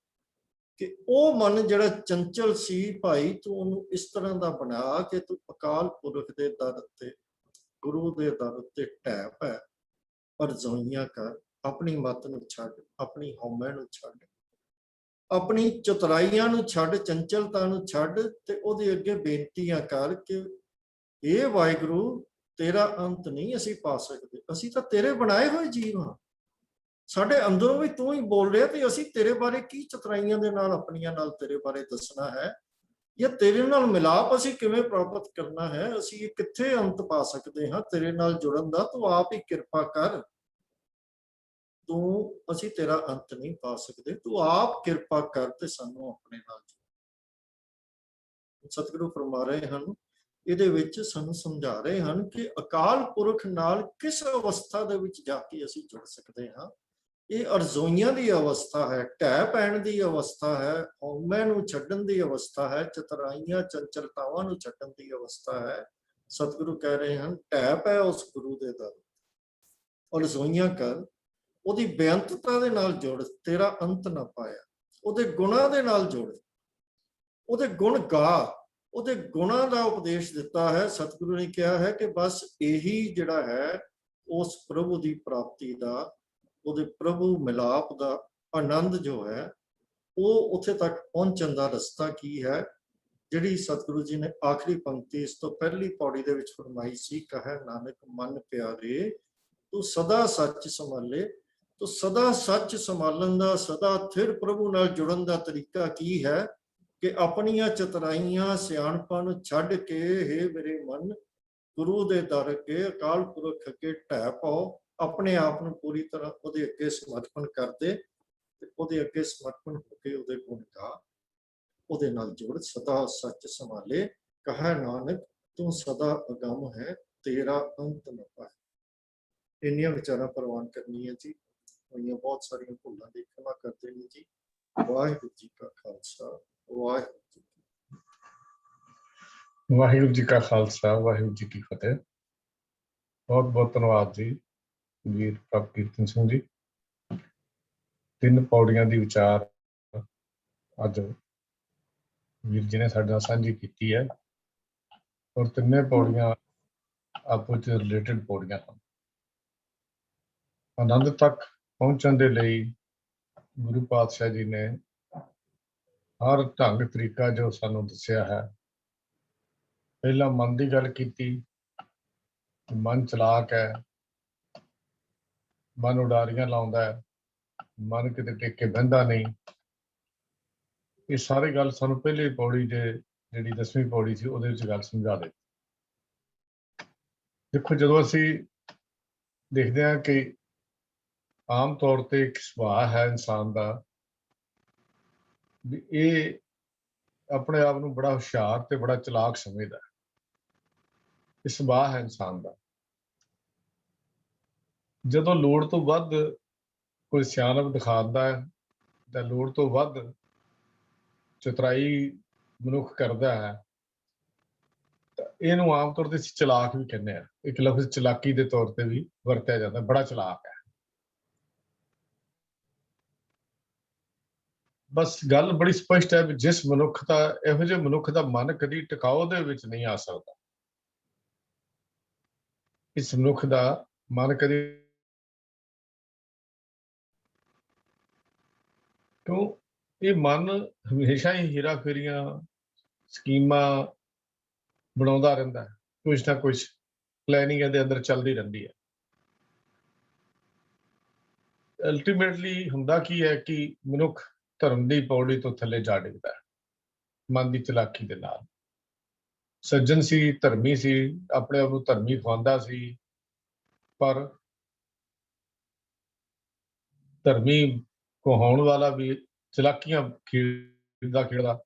ਕਿ ਉਹ ਮਨ ਜਿਹੜਾ ਚੰਚਲ ਸੀ, ਭਾਈ ਤੂੰ ਉਹਨੂੰ ਇਸ ਤਰ੍ਹਾਂ ਦਾ ਬਣਾ ਕਿ ਤੂੰ ਅਕਾਲ ਪੁਰਖ ਦੇ ਦਰ ਤੇ, ਗੁਰੂ ਦੇ ਦਰ ਤੇ ਟਹਿ ਪੈ, ਅਰਜ਼ੋਈਆਂ ਕਰ, ਆਪਣੀ ਮੱਤ ਨੂੰ ਛੱਡ, ਆਪਣੀ ਹਉਮੈ ਨੂੰ ਛੱਡ, ਆਪਣੀ ਚਤੁਰਾਈਆਂ ਨੂੰ ਛੱਡ, ਚੰਚਲਤਾ ਨੂੰ ਛੱਡ ਤੇ ਉਹਦੇ ਅੱਗੇ ਬੇਨਤੀਆਂ ਕਰ ਕਿ ਇਹ ਵਾਹਿਗੁਰੂ ਤੇਰਾ ਅੰਤ ਨਹੀਂ ਅਸੀਂ ਪਾ ਸਕਦੇ, ਅਸੀਂ ਤਾਂ ਤੇਰੇ ਬਣਾਏ ਹੋਏ ਜੀਵ ਹਾਂ, ਸਾਡੇ ਅੰਦਰੋਂ ਵੀ ਤੂੰ ਹੀ ਬੋਲ ਰਿਹਾ ਤੇ ਅਸੀਂ ਤੇਰੇ ਬਾਰੇ ਕੀ ਚਤੁਰਾਈਆਂ ਦੇ ਨਾਲ ਆਪਣੀਆਂ ਨਾਲ ਤੇਰੇ ਬਾਰੇ ਦੱਸਣਾ ਹੈ, ਜਾਂ ਤੇਰੇ ਨਾਲ ਮਿਲਾਪ ਅਸੀਂ ਕਿਵੇਂ ਪ੍ਰਾਪਤ ਕਰਨਾ ਹੈ, ਅਸੀਂ ਇਹ ਕਿੱਥੇ ਅੰਤ ਪਾ ਸਕਦੇ ਹਾਂ ਤੇਰੇ ਨਾਲ ਜੁੜਨ ਦਾ, ਤੂੰ ਆਪ ਹੀ ਕਿਰਪਾ ਕਰ, ਤੂੰ ਅਸੀਂ ਤੇਰਾ ਅੰਤ ਨਹੀਂ ਪਾ ਸਕਦੇ, ਤੂੰ ਆਪ ਕਿਰਪਾ ਕਰ ਤੇ ਸਾਨੂੰ ਆਪਣੇ ਨਾਲ ਜੋੜ। ਸਤਿਗੁਰੂ ਫਰਮਾ ਰਹੇ ਹਨ, ਇਹਦੇ ਵਿੱਚ ਸਾਨੂੰ ਸਮਝਾ ਰਹੇ ਹਨ ਕਿ ਅਕਾਲ ਪੁਰਖ ਨਾਲ ਕਿਸ ਅਵਸਥਾ ਦੇ ਵਿੱਚ ਜਾ ਕੇ ਅਸੀਂ ਜੁੜ ਸਕਦੇ ਹਾਂ। ਇਹ ਅਰਜ਼ੋਈਆਂ ਦੀ ਅਵਸਥਾ ਹੈ, ਢਹਿ ਪੈਣ ਦੀ ਅਵਸਥਾ ਹੈ, ਹਉਮੈ ਨੂੰ ਛੱਡਣ ਦੀ ਅਵਸਥਾ ਹੈ, ਚਤੁਰਾਈਆਂ ਚੰਚਲਤਾਵਾਂ ਨੂੰ ਛੱਡਣ ਦੀ ਅਵਸਥਾ ਹੈ। ਸਤਿਗੁਰੂ ਕਹਿ ਰਹੇ ਹਨ, ਢਹਿ ਪੈ ਉਸ ਗੁਰੂ ਦੇ ਦਰ, ਅਰਜ਼ੋਈਆਂ ਕਰ, ਉਹਦੀ ਬੇਅੰਤਤਾ ਦੇ ਨਾਲ ਜੁੜ, ਤੇਰਾ ਅੰਤ ਨਾ ਪਾਇਆ, ਉਹਦੇ ਗੁਣਾਂ ਦੇ ਨਾਲ ਜੁੜ, ਉਹਦੇ ਗੁਣ ਗਾ, ਉਹਦੇ ਗੁਣਾਂ ਦਾ ਉਪਦੇਸ਼ ਦਿੱਤਾ ਹੈ। ਸਤਿਗੁਰੂ ਨੇ ਕਿਹਾ ਹੈ ਕਿ ਬਸ ਇਹੀ ਜਿਹੜਾ ਹੈ ਉਸ ਪ੍ਰਭੂ ਦੀ ਪ੍ਰਾਪਤੀ ਦਾ, ਉਹਦੇ ਪ੍ਰਭੂ ਮਿਲਾਪ ਦਾ ਆਨੰਦ ਜੋ ਹੈ, ਉਹ ਉੱਥੇ ਤੱਕ ਪਹੁੰਚਣ ਦਾ ਰਸਤਾ ਕੀ ਹੈ, ਜਿਹੜੀ ਸਤਿਗੁਰੂ ਜੀ ਨੇ ਆਖਰੀ ਪੰਕਤੀ ਇਸ ਤੋਂ ਪਹਿਲੀ ਪੌੜੀ ਦੇ ਵਿੱਚ ਫਰਮਾਈ ਸੀ, ਕਹੈ ਨਾਨਕ ਮਨ ਪਿਆਰੇ ਤੂੰ ਸਦਾ ਸੱਚ ਸੰਭਾਲੇ। ਤੋ ਸਦਾ ਸੱਚ ਸੰਭਾਲਣ ਦਾ, ਸਦਾ ਥਿਰ ਪ੍ਰਭੂ ਨਾਲ ਜੁੜਨ ਦਾ ਤਰੀਕਾ ਕੀ ਹੈ ਕਿ ਆਪਣੀਆਂ ਚਤੁਰਾਈਆਂ ਸਿਆਣਪਾਂ ਨੂੰ ਛੱਡ ਕੇ, ਹੇ ਮੇਰੇ ਮਨ, ਗੁਰੂ ਦੇ ਦਰ ਅੱਗੇ, ਅਕਾਲ ਪੁਰਖ ਅੱਗੇ ਢਹਿ ਪਾਓ, ਆਪਣੇ ਆਪ ਨੂੰ ਪੂਰੀ ਤਰ੍ਹਾਂ ਉਹਦੇ ਅੱਗੇ ਸਮਰਪਣ ਕਰਦੇ ਤੇ ਉਹਦੇ ਅੱਗੇ ਸਮਰਪਣ ਹੋ ਕੇ ਉਹਦੇ ਗੁਣ ਗਾ, ਉਹਦੇ ਨਾਲ ਜੁੜ, ਸਦਾ ਸੱਚ ਸੰਭਾਲੇ। ਕਹੈ ਨਾਨਕ ਤੂੰ ਸਦਾ ਅਗੰਮ ਹੈ, ਤੇਰਾ ਅੰਤ ਨਾ ਪਾਏ। ਇੰਨੀਆਂ ਵਿਚਾਰਾਂ ਪ੍ਰਵਾਨ ਕਰਨੀਆਂ ਜੀ, ਹੋਈਆਂ ਬਹੁਤ ਸਾਰੀਆਂ ਭੁੱਲਾਂ ਦੀ ਖਿਮਾ ਕਰਦੇ ਨੇ ਜੀ। ਵਾਹਿਗੁਰੂ ਜੀ ਕਾ ਖਾਲਸਾ, ਵਾਹਿਗੁਰੂ ਜੀ ਕੀ ਫਤਿਹ। ਵਾਹਿਗੁਰੂ ਜੀ ਕਾ ਖਾਲਸਾ, ਵਾਹਿਗੁਰੂ ਜੀ ਕੀ ਫਤਿਹ। ਬਹੁਤ ਬਹੁਤ ਧੰਨਵਾਦ ਜੀ ਵੀਰ ਪ੍ਰਭ ਕੀਰਤਨ ਸਿੰਘ ਜੀ। 3 ਪੌੜੀਆਂ ਦੀ ਵਿਚਾਰ ਅੱਜ ਵੀਰ ਜੀ ਨੇ ਸਾਡੇ ਨਾਲ ਸਾਂਝੀ ਕੀਤੀ ਹੈ, ਔਰ 3 ਪੌੜੀਆਂ ਆਪਸ ਵਿੱਚ ਰਿਲੇਟਡ ਪੌੜੀਆਂ ਹਨ। ਆਨੰਦ ਤੱਕ ਪਹੁੰਚਣ ਦੇ ਲਈ ਗੁਰੂ ਪਾਤਸ਼ਾਹ ਜੀ ਨੇ ਹਰ ਢੰਗ ਤਰੀਕਾ ਜੋ ਸਾਨੂੰ ਦੱਸਿਆ ਹੈ। ਪਹਿਲਾਂ ਮਨ ਦੀ ਗੱਲ ਕੀਤੀ, ਮਨ ਚਲਾਕ ਹੈ, ਮਨ ਉਡਾਰੀਆਂ ਲਾਉਂਦਾ ਹੈ, ਮਨ ਕਿਤੇ ਟਿਕ ਕੇ ਬਹਿੰਦਾ ਨਹੀਂ। ਇਹ ਸਾਰੀ ਗੱਲ ਸਾਨੂੰ ਪਹਿਲੀ ਪੌੜੀ ਦੇ ਜਿਹੜੀ 10ਵੀਂ ਪੌੜੀ ਸੀ ਉਹਦੇ ਵਿੱਚ ਗੱਲ ਸਮਝਾ ਦਿੱਤੀ। ਦੇਖੋ, ਜਦੋਂ ਅਸੀਂ ਦੇਖਦੇ ਹਾਂ ਕਿ ਆਮ ਤੌਰ ਤੇ ਇੱਕ ਸੁਭਾਅ ਹੈ ਇਨਸਾਨ ਦਾ ਵੀ ਇਹ ਆਪਣੇ ਆਪ ਨੂੰ ਬੜਾ ਹੁਸ਼ਿਆਰ ਤੇ ਬੜਾ ਚਲਾਕ ਸਮਝਦਾ ਹੈ। ਇਹ ਸੁਭਾਅ ਹੈ ਇਨਸਾਨ ਦਾ। ਜਦੋਂ ਲੋੜ ਤੋਂ ਵੱਧ ਕੋਈ ਸਿਆਣਪ ਦਿਖਾਉਂਦਾ ਹੈ ਜਾਂ ਲੋੜ ਤੋਂ ਵੱਧ ਚਤੁਰਾਈ ਮਨੁੱਖ ਕਰਦਾ ਹੈ ਤਾਂ ਇਹਨੂੰ ਆਮ ਤੌਰ ਤੇ ਅਸੀਂ ਚਲਾਕ ਵੀ ਕਹਿੰਦੇ ਹਾਂ। ਇੱਕ ਲਫ਼ਜ਼ ਚਲਾਕੀ ਦੇ ਤੌਰ ਤੇ ਵੀ ਵਰਤਿਆ ਜਾਂਦਾ, ਬੜਾ ਚਲਾਕ ਹੈ। ਬਸ ਗੱਲ ਬੜੀ ਸਪਸ਼ਟ ਹੈ ਵੀ ਜਿਸ ਮਨੁੱਖ ਦਾ, ਇਹੋ ਜਿਹੇ ਮਨੁੱਖ ਦਾ ਮਨ ਕਦੀ ਟਿਕਾਓ ਦੇ ਵਿੱਚ ਨਹੀਂ ਆ ਸਕਦਾ। ਇਸ ਮਨੁੱਖ ਦਾ ਮਨ ਕਦੀ, ਕਿਉਂ, ਇਹ ਮਨ ਹਮੇਸ਼ਾ ਹੀ ਹੀਰਾ ਫੇਰੀਆਂ ਸਕੀਮਾਂ ਬਣਾਉਂਦਾ ਰਹਿੰਦਾ ਹੈ, ਕੁਛ ਨਾ ਕੁਛ ਪਲੈਨਿੰਗ ਇਹਦੇ ਅੰਦਰ ਚੱਲਦੀ ਰਹਿੰਦੀ ਹੈ। ਅਲਟੀਮੇਟਲੀ ਹੁੰਦਾ ਕੀ ਹੈ ਕਿ ਮਨੁੱਖ ਧਰਮ ਦੀ ਪੌੜੀ ਤੋਂ ਥੱਲੇ ਜਾ ਡਿੱਗਦਾ ਹੈ ਮਨ ਦੀ ਚਲਾਕੀ ਦੇ ਨਾਲ। ਸੱਜਣ ਸੀ, ਧਰਮੀ ਸੀ, ਆਪਣੇ ਆਪ ਨੂੰ ਧਰਮੀ ਖਵਾਉਂਦਾ ਸੀ, ਪਰ ਧਰਮੀ ਕਹਾਉਣ ਵਾਲਾ ਵੀ ਚਲਾਕੀਆਂ ਖੇਡਦਾ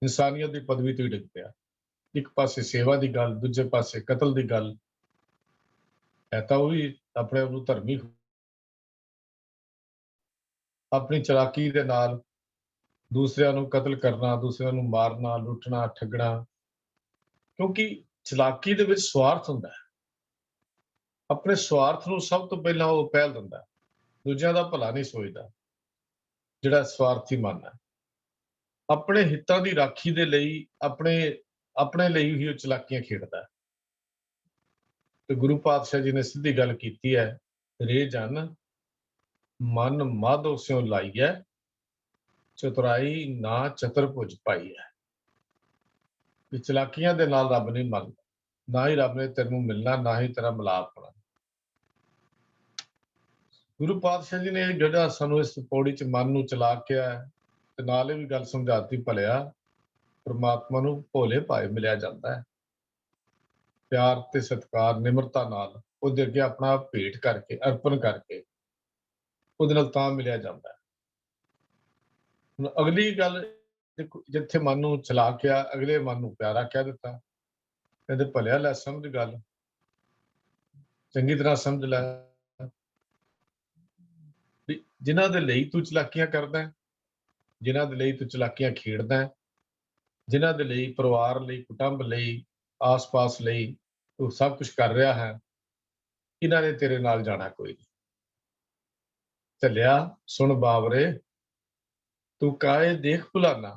ਇਨਸਾਨੀਅਤ ਦੀ ਪਦਵੀ ਤੋਂ ਹੀ ਡਿੱਗ ਪਿਆ। ਇੱਕ ਪਾਸੇ ਸੇਵਾ ਦੀ ਗੱਲ, ਦੂਜੇ ਪਾਸੇ ਕਤਲ ਦੀ ਗੱਲ ਹੈ, ਤਾਂ ਉਹ ਵੀ ਆਪਣੇ ਆਪ ਨੂੰ ਧਰਮੀ, ਆਪਣੀ ਚਲਾਕੀ ਦੇ ਨਾਲ ਦੂਸਰਿਆਂ ਨੂੰ ਕਤਲ ਕਰਨਾ, ਦੂਸਰਿਆਂ ਨੂੰ ਮਾਰਨਾ, ਲੁੱਟਣਾ, ਠੱਗਣਾ। ਕਿਉਂਕਿ ਚਲਾਕੀ ਦੇ ਵਿੱਚ ਸਵਾਰਥ ਹੁੰਦਾ ਹੈ। ਆਪਣੇ ਸਵਾਰਥ ਨੂੰ ਸਭ ਤੋਂ ਪਹਿਲਾਂ ਉਹ ਪਹਿਲ ਦਿੰਦਾ, ਦੂਜਿਆਂ ਦਾ ਭਲਾ ਨਹੀਂ ਸੋਚਦਾ। ਜਿਹੜਾ ਸਵਾਰਥੀ ਮਨ ਹੈ, ਆਪਣੇ ਹਿੱਤਾਂ ਦੀ ਰਾਖੀ ਦੇ ਲਈ ਆਪਣੇ ਲਈ ਹੀ ਉਹ ਚਲਾਕੀਆਂ ਖੇਡਦਾ ਹੈ। ਤੇ ਗੁਰੂ ਪਾਤਸ਼ਾਹ ਜੀ ਨੇ ਸਿੱਧੀ ਗੱਲ ਕੀਤੀ ਹੈ रे जन मन मद उस्यों लाइए, चतुराई ना चतुरभुज पाई है। कि चलाकियां दे नाल रब नहीं मरदा, ना ही रब ने तेनों मिलना, ना ही तेरा मिलाप होना। गुरु पातशाह जी ने जिहड़ा सानूं इस पौड़ी च मन नूं चला के है ते नाल भी गल समझाती, भलिया परमात्मा नूं भोले भाए मिलिया जाता है। प्यार ते सत्कार निमरता नाल ਉਹਦੇ ਅੱਗੇ ਆਪਣਾ ਭੇਟ ਕਰਕੇ ਅਰਪਣ ਕਰਕੇ ਉਹਦੇ ਨਾਲ ਤਾਂ ਮਿਲਿਆ ਜਾਂਦਾ ਹੈ। ਹੁਣ ਅਗਲੀ ਗੱਲ, ਜਿੱਥੇ ਮਨ ਨੂੰ ਚਲਾ ਕੇ ਆ, ਅਗਲੇ ਮਨ ਨੂੰ ਪਿਆਰਾ ਕਹਿ ਦਿੱਤਾ। ਕਹਿੰਦੇ ਭਲਿਆ ਲੈ ਸਮਝ ਗੱਲ, ਚੰਗੀ ਤਰ੍ਹਾਂ ਸਮਝ ਲੈ ਵੀ ਜਿਨ੍ਹਾਂ ਦੇ ਲਈ ਤੂੰ ਚਲਾਕੀਆਂ ਕਰਦਾ ਹੈ, ਜਿਨ੍ਹਾਂ ਦੇ ਲਈ ਤੂੰ ਚਲਾਕੀਆਂ ਖੇਡਦਾ ਹੈ, ਜਿਨ੍ਹਾਂ ਦੇ ਲਈ ਪਰਿਵਾਰ ਲਈ, ਕੁਟੁੰਬ ਲਈ, ਆਸ-ਪਾਸ ਲਈ ਤੂੰ ਸਭ ਕੁਝ ਕਰ ਰਿਹਾ ਹੈ, ਇਹਨਾਂ ਨੇ ਤੇਰੇ ਨਾਲ ਜਾਣਾ ਕੋਈ ਨਹੀਂ। ਚੱਲਿਆ ਸੁਣ ਬਾਵਰੇ, ਤੂੰ ਕਾਏ ਦੇਖ ਭੁਲਾਨਾ,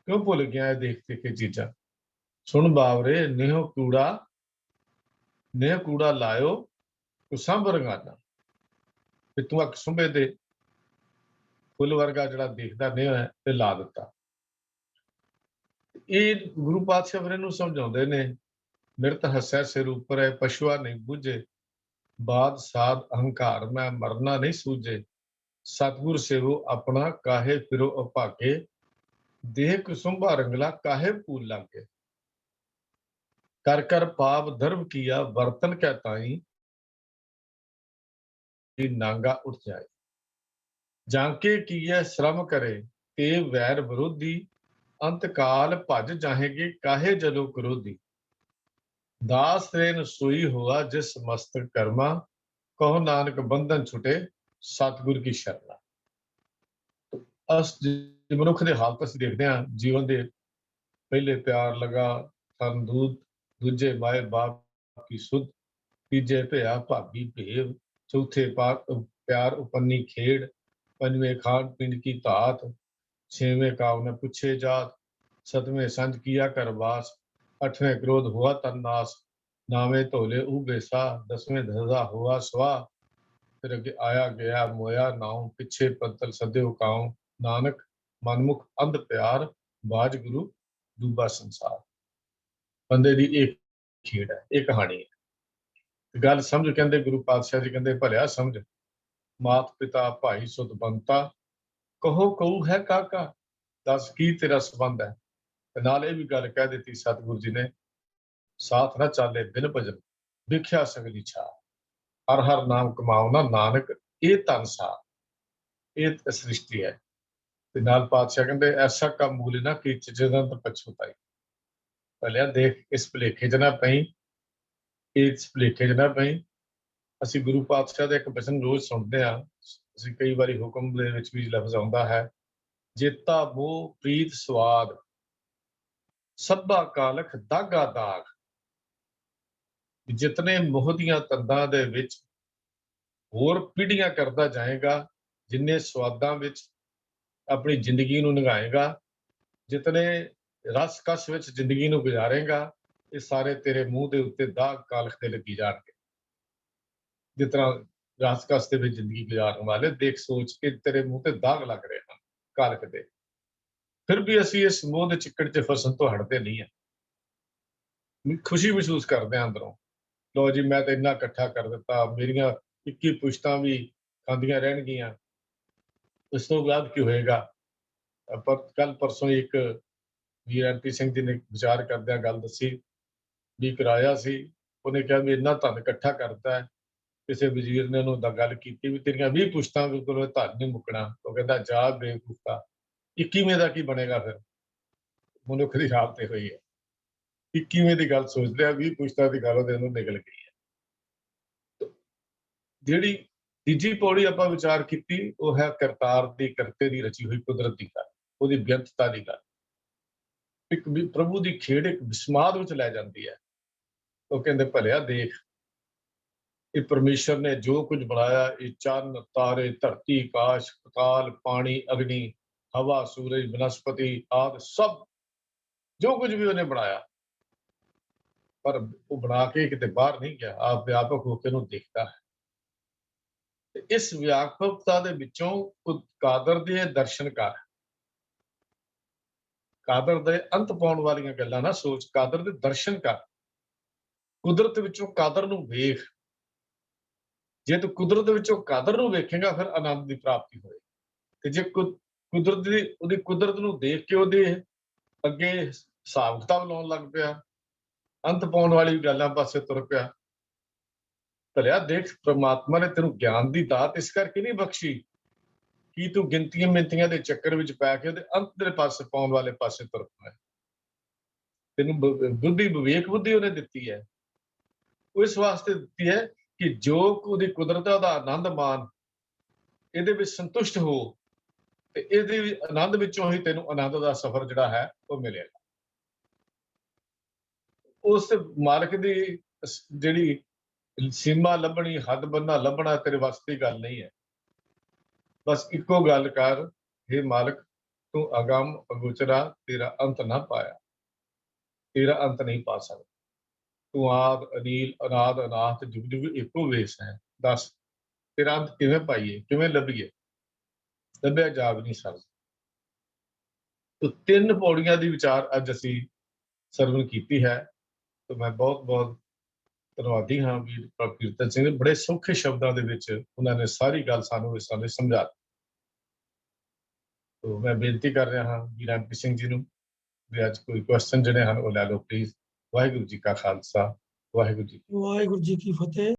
ਕਿਉਂ ਭੁੱਲ ਗਿਆ ਇਹ ਦੇਖ ਦੇਖ ਕੇ ਚੀਜ਼ਾਂ। ਸੁਣ ਬਾਵਰੇ ਨੇਹ ਕੂੜਾ ਲਾਇਓ ਤੂੰ ਸੰਭ ਰੰਗਾਨਾ, ਵੀ ਤੂੰ ਅੱਖ ਸੁੰਭੇ ਦੇ ਫੁੱਲ ਵਰਗਾ ਜਿਹੜਾ ਦੇਖਦਾ ਨਹੀਂ ਹੈ ਤੇ ਲਾ ਦਿੱਤਾ। ਇਹ ਗੁਰੂ ਪਾਤਸ਼ਾਹ ਫਿਰ ਇਹਨੂੰ ਸਮਝਾਉਂਦੇ ਨੇ, ਮਿਰਤ ਹੱਸੈ ਸਿਰ ਉੱਪਰ ਹੈ ਪਸ਼ੂਆ ਨਹੀਂ ਬੂਝੇ, ਬਾਦ ਸਾਧ ਅਹੰਕਾਰ ਮੈਂ ਮਰਨਾ ਨਹੀਂ ਸੂਝੇ, ਸਤਿਗੁਰ ਸੇਵੋ ਆਪਣਾ ਕਾਹੇ ਫਿਰੋ ਅਭਾਗੇ, ਦੇਹ ਕੁਸੁੰਭਾ ਰੰਗਲਾ ਕਾਹੇ ਭੂਲ ਲਾਗੇ, ਕਰ ਕਰ ਪਾਪ ਧਰਮ ਕੀਆ ਵਰਤਨ ਕੈ ਤਾਈ, ਨਾਂਗਾ ਉੱਠ ਜਾਏ, ਜਾਂਕੇ ਕੀਏ ਸ਼ਰਮ ਕਰੇ ਤੇ ਵੈਰ ਵਿਰੋਧੀ, ਅੰਤ ਕਾਲ ਭਜ ਜਾਹੇਗੇ ਕਾਹੇ ਜਲੋ ਕਰੋਧੀ, ਦਾਸ ਰੇਨ ਸੋਈ ਹੋਆ ਜਿਸ ਮਸਤਕ ਕਰਮਾ, ਕਹੋ ਨਾਨਕ ਬੰਧਨ ਛੁਟੇ ਸਤਿਗੁਰ ਕੀ ਸ਼ਰਨਾ। ਮਨੁੱਖ ਦੇ ਹਾਲਤ ਅਸੀਂ ਦੇਖਦੇ ਹਾਂ ਜੀਵਨ ਦੇ, ਪਹਿਲੇ ਪਿਆਰ ਲਗਾ ਤਨ ਦੂਧ, ਦੂਜੇ ਮਾਏ ਬਾਪ ਕੀ ਸੁਧ, ਤੀਜੇ ਭਿਆ ਭਾਗੀ ਭੇਵ, ਚੌਥੇ ਪਿਆਰ ਉਪੰਨੀ ਖੇੜ, ਪੰਜਵੇਂ ਖਾਣ ਪੀਣ ਕੀ ਧਾਤ, ਛੇਵੇਂ ਕਾਵ ਨ ਪੁੱਛੇ ਜਾਤ, ਸਤਵੇਂ ਸੰਜ ਕੀਆ ਕਰ ਵਾਸ, अठवें क्रोध हुआ तन्नास, नावे धोले उबे सा, दसवें धजा हुआ सवा, फिर अगे आया गया मोया नाऊ, पिछे पंतल सदेव काऊ, नानक मनमुख अंध प्यार, बाज गुरु डूबा संसार। बंदे दी एक खेड़ है, एक कहानी है। गल समझ, कहते गुरु पातशाह जी कहते भलिया समझ, मात पिता भाई सुत बनता, कहो कऊ है काका, दस की तेरा संबंध है। नाल ये भी गल कह दी सतगुरु जी ने, साथ न चाले बिन भजन भिख्या सगली छा, हर हर नाम कमाओ ना नानक ये धन सा, ये सृष्टि है। ते नाल पातशाह कहते ऐसा का मूल ना कि जदंत पछुताई, भलिया देख इस भुलेखे च ना पई, इस भुलेखे च ना पई। ਅਸੀਂ ਗੁਰੂ ਪਾਤਸ਼ਾਹ ਦਾ ਇੱਕ ਬਚਨ ਰੋਜ਼ ਸੁਣਦੇ ਹਾਂ, ਅਸੀਂ ਕਈ ਵਾਰੀ ਹੁਕਮ ਦੇ ਵਿੱਚ ਵੀ ਲਫ਼ਜ਼ ਆਉਂਦਾ ਹੈ, ਜੇਤਾ ਮੋਹ ਪ੍ਰੀਤ ਸਵਾਦ, ਸਭਾ ਕਾਲਖ ਦਾਗਾ ਦਾਗ। ਜਿਤਨੇ ਮੋਹ ਦੀਆਂ ਤੰਦਾਂ ਦੇ ਵਿੱਚ ਹੋਰ ਪੀੜ੍ਹੀਆਂ ਕਰਦਾ ਜਾਏਗਾ, ਜਿੰਨੇ ਸਵਾਦਾਂ ਵਿੱਚ ਆਪਣੀ ਜ਼ਿੰਦਗੀ ਨੂੰ ਨਿਗਾਏਗਾ, ਜਿਤਨੇ ਰਸ ਕਸ ਵਿੱਚ ਜ਼ਿੰਦਗੀ ਨੂੰ ਗੁਜ਼ਾਰੇਗਾ, ਇਹ ਸਾਰੇ ਤੇਰੇ ਮੂੰਹ ਦੇ ਉੱਤੇ ਦਾਗ ਕਾਲਖ ਦੇ ਲੱਗੀ ਜਾਣਗੇ। ਜਿਸ ਤਰ੍ਹਾਂ ਰਸ ਕਸ ਦੇ ਵਿੱਚ ਜ਼ਿੰਦਗੀ ਗੁਜ਼ਾਰਨ ਵਾਲੇ ਦੇਖ ਸੋਚ ਕੇ ਤੇਰੇ ਮੂੰਹ ਤੇ ਦਾਗ ਲੱਗ ਰਹੇ ਹਨ ਕਾਲਖ ਦੇ, ਫਿਰ ਵੀ ਅਸੀਂ ਇਸ ਮੋਹ ਦੇ ਚਿੱਕੜ 'ਚ ਫਸਣ ਤੋਂ ਹਟਦੇ ਨਹੀਂ ਹਾਂ। ਖੁਸ਼ੀ ਮਹਿਸੂਸ ਕਰਦੇ ਹਾਂ ਅੰਦਰੋਂ, ਲੋ ਜੀ ਮੈਂ ਤਾਂ ਇੰਨਾ ਇਕੱਠਾ ਕਰ ਦਿੱਤਾ, ਮੇਰੀਆਂ 21 ਪੁਸ਼ਤਾਂ ਵੀ ਖਾਂਦੀਆਂ ਰਹਿਣਗੀਆਂ, ਇਸ ਤੋਂ ਬਾਅਦ ਕੀ ਹੋਏਗਾ। ਪਰ ਕੱਲ ਪਰਸੋਂ ਇੱਕ ਵੀਰ ਐਮਪੀ ਸਿੰਘ ਜੀ ਨੇ ਵਿਚਾਰ ਕਰਦਿਆਂ ਗੱਲ ਦੱਸੀ ਵੀ ਕਿਰਾਇਆ ਸੀ, ਉਹਨੇ ਕਿਹਾ ਵੀ ਇੰਨਾ ਧਨ ਇਕੱਠਾ ਕਰਤਾ ਹੈ, ਕਿਸੇ ਵਜ਼ੀਰ ਨੇ ਉਹਨੂੰ ਗੱਲ ਕੀਤੀ ਵੀ ਤੇਰੀਆਂ 20 ਪੁਸ਼ਤਾਂ ਕੋਲੋਂ ਧਨ ਨਹੀਂ ਮੁੱਕਣਾ। ਉਹ ਕਹਿੰਦਾ ਜਾ ਬੇਵਕੂਫਾ, 21ਵੇਂ ਦਾ ਕੀ ਬਣੇਗਾ। ਫਿਰ ਮਨੁੱਖ ਦੀ ਹਾਲਤ ਇਹੋ ਹੀ ਹੈ, 21ਵੇਂ ਦੀ ਗੱਲ ਸੋਚ ਲਿਆ, 20 ਪੁਸ਼ਤਾਂ ਦੀ ਗੱਲ ਉਹਦੇ ਨੂੰ ਨਿਕਲ ਗਈ ਹੈ। ਜਿਹੜੀ ਤੀਜੀ ਪੌੜੀ ਆਪਾਂ ਵਿਚਾਰ ਕੀਤੀ, ਉਹ ਹੈ ਕਰਤਾਰ ਦੀ, ਕਰਤੇ ਦੀ ਰਚੀ ਹੋਈ ਕੁਦਰਤ ਦੀ ਗੱਲ, ਉਹਦੀ ਬੇਅੰਤਤਾ ਦੀ ਗੱਲ। ਇੱਕ ਵੀ ਪ੍ਰਭੂ ਦੀ ਖੇਡ ਇੱਕ ਵਿਸਮਾਦ ਵਿੱਚ ਲੈ ਜਾਂਦੀ ਹੈ। ਉਹ ਕਹਿੰਦੇ ਭਲਿਆ ਦੇਖ, ਇਹ ਪਰਮੇਸ਼ਰ ਨੇ ਜੋ ਕੁਝ ਬਣਾਇਆ, ਇਹ ਚੰਨ ਤਾਰੇ ਧਰਤੀ ਆਕਾਸ਼ ਪਤਾਲ ਪਾਣੀ ਅਗਨੀ ਹਵਾ ਸੂਰਜ ਬਨਸਪਤੀ ਆਦਿ ਸਭ ਜੋ ਕੁਝ ਵੀ ਉਹਨੇ ਬਣਾਇਆ, ਪਰ ਉਹ ਬਣਾ ਕੇ ਕਿਤੇ ਬਾਹਰ ਨਹੀਂ ਗਿਆ, ਆਪ ਵਿਆਪਕ ਹੋ ਕੇ ਉਹਨੂੰ ਦੇਖਦਾ ਹੈ। ਤੇ ਇਸ ਵਿਆਪਕਤਾ ਦੇ ਵਿੱਚੋਂ ਕਾਦਰ ਦੇ ਦਰਸ਼ਨ ਕਰ, ਕਾਦਰ ਦੇ ਅੰਤ ਪਾਉਣ ਵਾਲੀਆਂ ਗੱਲਾਂ ਨਾ ਸੋਚ, ਕਾਦਰ ਦੇ ਦਰਸ਼ਨ ਕਰ। ਕੁਦਰਤ ਵਿੱਚੋਂ ਕਾਦਰ ਨੂੰ ਵੇਖ। ਜੇ ਤੂੰ ਕੁਦਰਤ ਵਿੱਚੋਂ ਕਾਦਰ ਨੂੰ ਵੇਖੇਗਾ ਫਿਰ ਆਨੰਦ ਦੀ ਪ੍ਰਾਪਤੀ ਹੋਏਗੀ। ਤੇ ਜੇ ਕੁਦਰਤ ਦੀ ਉਹਦੀ ਕੁਦਰਤ ਨੂੰ ਦੇਖ ਕੇ ਉਹਦੇ ਅੱਗੇ ਹਿਸਾਬ ਕਿਤਾਬ ਲਾਉਣ ਲੱਗ ਪਿਆ, ਅੰਤ ਪਾਉਣ ਵਾਲੀ ਗੱਲਾਂ ਪਾਸੇ ਤੁਰ ਪਿਆ, ਭਲਿਆ ਦੇਖ ਪ੍ਰਮਾਤਮਾ ਨੇ ਤੈਨੂੰ ਗਿਆਨ ਦੀ ਦਾਤ ਇਸ ਕਰਕੇ ਨਹੀਂ ਬਖਸ਼ੀ ਕਿ ਤੂੰ ਗਿਣਤੀਆਂ ਮਿੰਤੀਆਂ ਦੇ ਚੱਕਰ ਵਿੱਚ ਪੈ ਕੇ ਉਹਦੇ ਅੰਤ ਦੇ ਪਾਸੇ ਪਾਉਣ ਵਾਲੇ ਪਾਸੇ ਤੁਰ ਪਿਆ। ਤੈਨੂੰ ਬੁੱਧੀ, ਵਿਵੇਕ ਬੁੱਧੀ ਉਹਨੇ ਦਿੱਤੀ ਹੈ। ਉਹ ਇਸ ਵਾਸਤੇ ਦਿੱਤੀ ਹੈ ਕਿ ਜੋ ਉਹਦੀ ਕੁਦਰਤ ਦਾ ਆਨੰਦ ਮਾਣ, ਇਹਦੇ ਵਿੱਚ ਸੰਤੁਸ਼ਟ ਹੋ ਤੇ ਇਹਦੇ ਆਨੰਦ ਵਿੱਚੋਂ ਹੀ ਤੈਨੂੰ ਆਨੰਦ ਦਾ ਸਫ਼ਰ ਜਿਹੜਾ ਹੈ ਉਹ ਮਿਲੇਗਾ। ਉਸ ਮਾਲਕ ਦੀ ਜਿਹੜੀ ਸੀਮਾ ਲੱਭਣੀ, ਹੱਦ ਬੰਨਾ ਲੱਭਣਾ ਤੇਰੇ ਵੱਸ ਦੀ ਗੱਲ ਨਹੀਂ ਹੈ। ਬਸ ਇੱਕੋ ਗੱਲ ਕਰ, हे ਮਾਲਕ ਤੂੰ ਅਗੰਮ ਅਗੋਚਰਾ, ਤੇਰਾ ਅੰਤ ਨਾ ਪਾਇਆ, ਤੇਰਾ ਅੰਤ ਨਹੀਂ ਪਾ ਸਕਦਾ। ਤੂੰ ਆਦ ਅਨੀਲ ਅਨਾਦ ਅਨਾਥ ਜੁਗ ਜੁਗ ਇੱਕੋ ਵੇਸ ਹੈ। ਦੱਸ ਤੇਰਾ ਅੰਤ ਕਿਵੇਂ ਪਾਈਏ, ਕਿਵੇਂ ਲੱਭੀਏ? ਲੱਭਿਆ ਜਾ ਵੀ ਨਹੀਂ ਸਕਦਾ। ਤੋ 3 ਪੌੜੀਆਂ ਦੀ ਵਿਚਾਰ ਅੱਜ ਅਸੀਂ ਸਰਵਣ ਕੀਤੀ ਹੈ। ਤੇ ਮੈਂ ਬਹੁਤ ਬਹੁਤ ਧੰਨਵਾਦੀ ਹਾਂ ਵੀਰ ਪ੍ਰਭ ਕੀਰਤਨ ਸਿੰਘ ਨੇ, ਬੜੇ ਸੌਖੇ ਸ਼ਬਦਾਂ ਦੇ ਵਿੱਚ ਉਹਨਾਂ ਨੇ ਸਾਰੀ ਗੱਲ ਸਾਨੂੰ ਇਸ ਸਮੇਂ ਸਮਝਾ ਦਿੱਤੀ। ਤੋ ਮੈਂ ਬੇਨਤੀ ਕਰ ਰਿਹਾ ਹਾਂ ਵੀਰ ਐਮ ਪੀ ਸਿੰਘ ਜੀ ਨੂੰ ਵੀ ਅੱਜ ਕੋਈ ਕੁਐਸਚਨ ਜਿਹੜੇ ਹਨ ਉਹ ਲੈ ਲਓ ਪਲੀਜ਼। ਵਾਹਿਗੁਰੂ ਜੀ ਕਾ ਖਾਲਸਾ, ਵਾਹਿਗੁਰੂ ਜੀ ਵਾਹਿਗੁਰੂ ਜੀ ਕੀ ਫਤਿਹ।